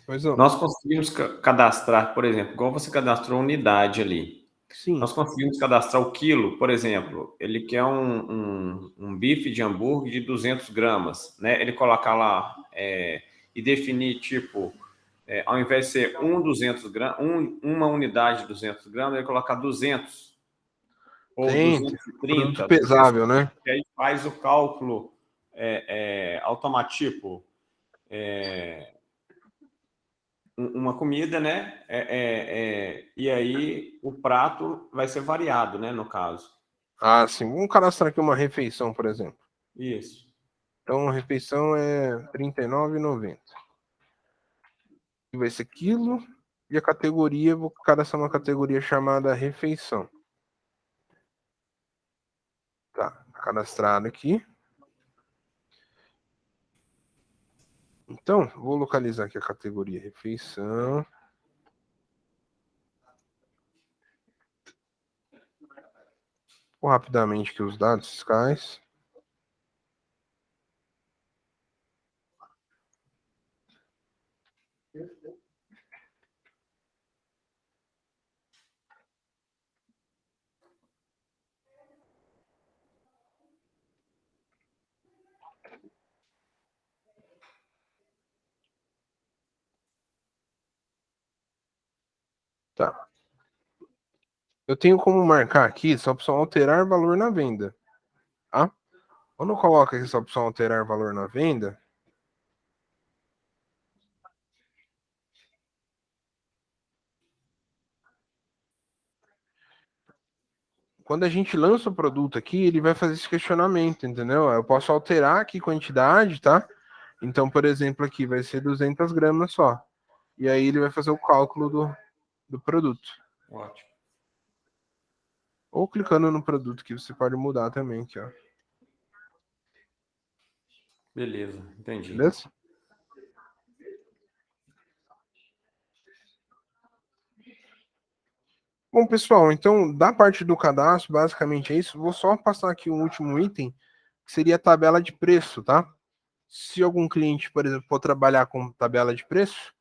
S1: pois não.
S6: Nós conseguimos cadastrar, por exemplo, igual você cadastrou a unidade ali.
S1: Sim,
S6: Nós conseguimos cadastrar o quilo, por exemplo, ele quer um bife de hambúrguer de 200 gramas, né? Ele colocar lá e definir, tipo, ao invés de ser 200 gramas, uma unidade de 200 gramas, ele colocar 200 ou
S1: tem produto
S6: 230,
S1: pesável, né?
S6: que aí faz o cálculo automático, uma comida, né? E aí o prato vai ser variado, né? No caso.
S1: Ah, sim. Vamos cadastrar aqui uma refeição, por exemplo.
S6: Isso.
S1: Então, a refeição é R$ 39,90. Vai ser quilo. E a categoria, vou cadastrar uma categoria chamada refeição. Tá, cadastrado aqui. Então, vou localizar aqui a categoria refeição. Vou rapidamente aqui os dados fiscais. Tá. Eu tenho como marcar aqui essa opção alterar valor na venda. Tá? Quando eu coloco aqui essa opção alterar valor na venda, quando a gente lança o produto aqui, ele vai fazer esse questionamento, entendeu? Eu posso alterar aqui quantidade, tá? Então, por exemplo, aqui vai ser 200 gramas só. E aí ele vai fazer o cálculo do produto.
S6: Ótimo.
S1: Ou clicando no produto que você pode mudar também aqui, ó.
S6: Beleza, entendi.
S1: Beleza? Bom, pessoal, então, da parte do cadastro, basicamente é isso. Vou só passar aqui um último item, que seria a tabela de preço, tá? Se algum cliente, por exemplo, for trabalhar com tabela de preço,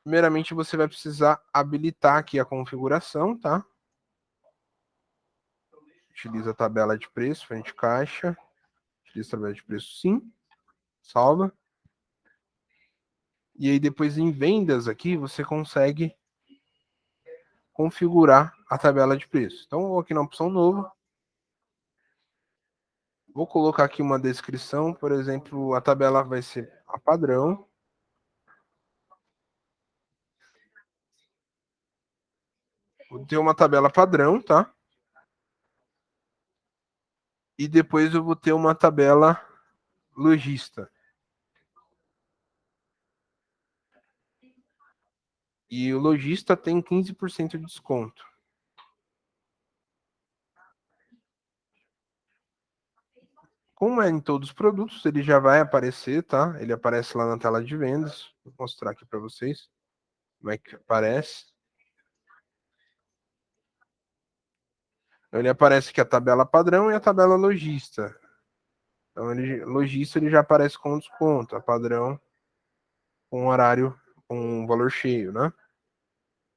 S1: primeiramente você vai precisar habilitar aqui a configuração, tá? Utiliza a tabela de preço, frente caixa. Utiliza a tabela de preço, sim. Salva. E aí depois em vendas aqui, você consegue configurar a tabela de preço. Então, vou aqui na opção novo. Vou colocar aqui uma descrição, por exemplo, a tabela vai ser a padrão. Vou ter uma tabela padrão, tá? E depois eu vou ter uma tabela lojista. E o lojista tem 15% de desconto. Como é em todos os produtos, ele já vai aparecer, tá? Ele aparece lá na tela de vendas. Vou mostrar aqui para vocês como é que aparece. Então, ele aparece aqui a tabela padrão e a tabela lojista. Então, lojista ele já aparece com desconto, a padrão com horário, com valor cheio, né?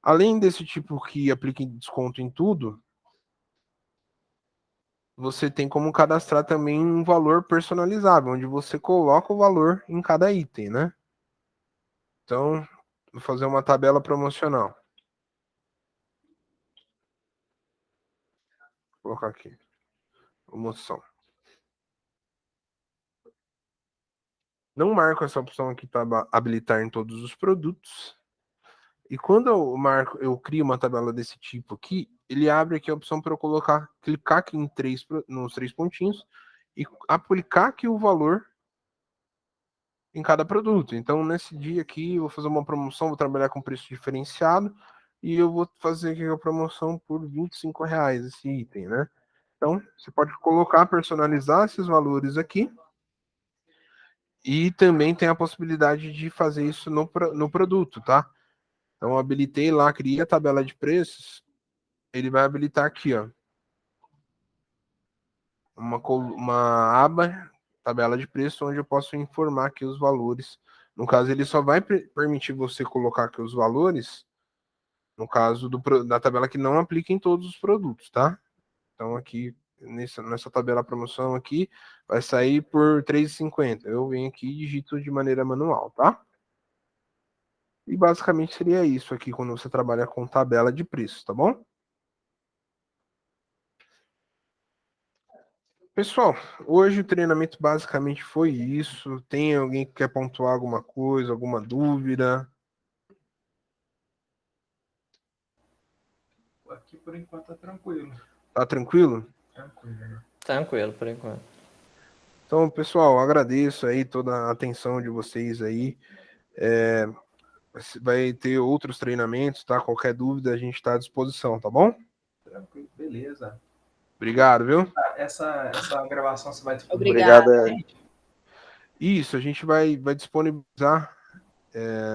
S1: Além desse tipo que aplica desconto em tudo, você tem como cadastrar também um valor personalizável, onde você coloca o valor em cada item, né? Então, vou fazer uma tabela promocional. Vou colocar aqui. Promoção. Não marco essa opção aqui para habilitar em todos os produtos. E quando eu crio uma tabela desse tipo aqui, ele abre aqui a opção para eu clicar aqui nos três pontinhos e aplicar aqui o valor em cada produto. Então, nesse dia aqui, eu vou fazer uma promoção, vou trabalhar com preço diferenciado e eu vou fazer aqui a promoção por R$ 25 esse item, né? Então, você pode colocar, personalizar esses valores aqui. E também tem a possibilidade de fazer isso no produto, tá? Então, eu habilitei lá, criei a tabela de preços. Ele vai habilitar aqui, ó. Uma aba, tabela de preço, onde eu posso informar aqui os valores. No caso, ele só vai permitir você colocar aqui os valores, no caso da tabela que não aplica em todos os produtos, tá? Então, aqui, nessa tabela promoção aqui, vai sair por R$ 3,50. Eu venho aqui e digito de maneira manual, tá? E basicamente seria isso aqui quando você trabalha com tabela de preço, tá bom? Pessoal, hoje o treinamento basicamente foi isso. Tem alguém que quer pontuar alguma coisa, alguma dúvida?
S7: Aqui por enquanto tá tranquilo.
S1: Tá tranquilo?
S7: Tranquilo, né?
S2: Tranquilo, por enquanto.
S1: Então, pessoal, agradeço aí toda a atenção de vocês aí. Vai ter outros treinamentos, tá? Qualquer dúvida a gente está à disposição, tá bom?
S7: Tranquilo, beleza.
S1: Obrigado, viu?
S7: Essa gravação você vai
S4: Obrigada.
S5: Obrigado.
S1: Isso, a gente vai disponibilizar.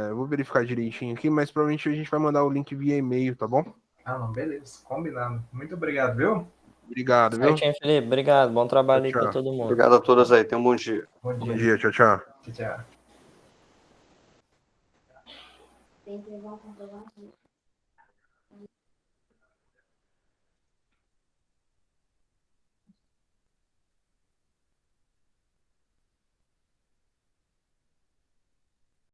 S1: Eu vou verificar direitinho aqui, mas provavelmente a gente vai mandar o link via e-mail, tá bom?
S7: Ah, não, beleza. Combinado. Muito obrigado, viu?
S1: Obrigado, viu?
S2: Certinho, Felipe. Obrigado. Bom trabalho aí
S1: Tchau,
S2: para
S1: tchau.
S2: todo mundo.
S5: Obrigado a todas aí. Tenham um bom dia.
S7: Bom
S1: Bom
S7: dia.
S1: dia, tchau, tchau.
S7: Tchau.
S4: Tem que levar um comprovante.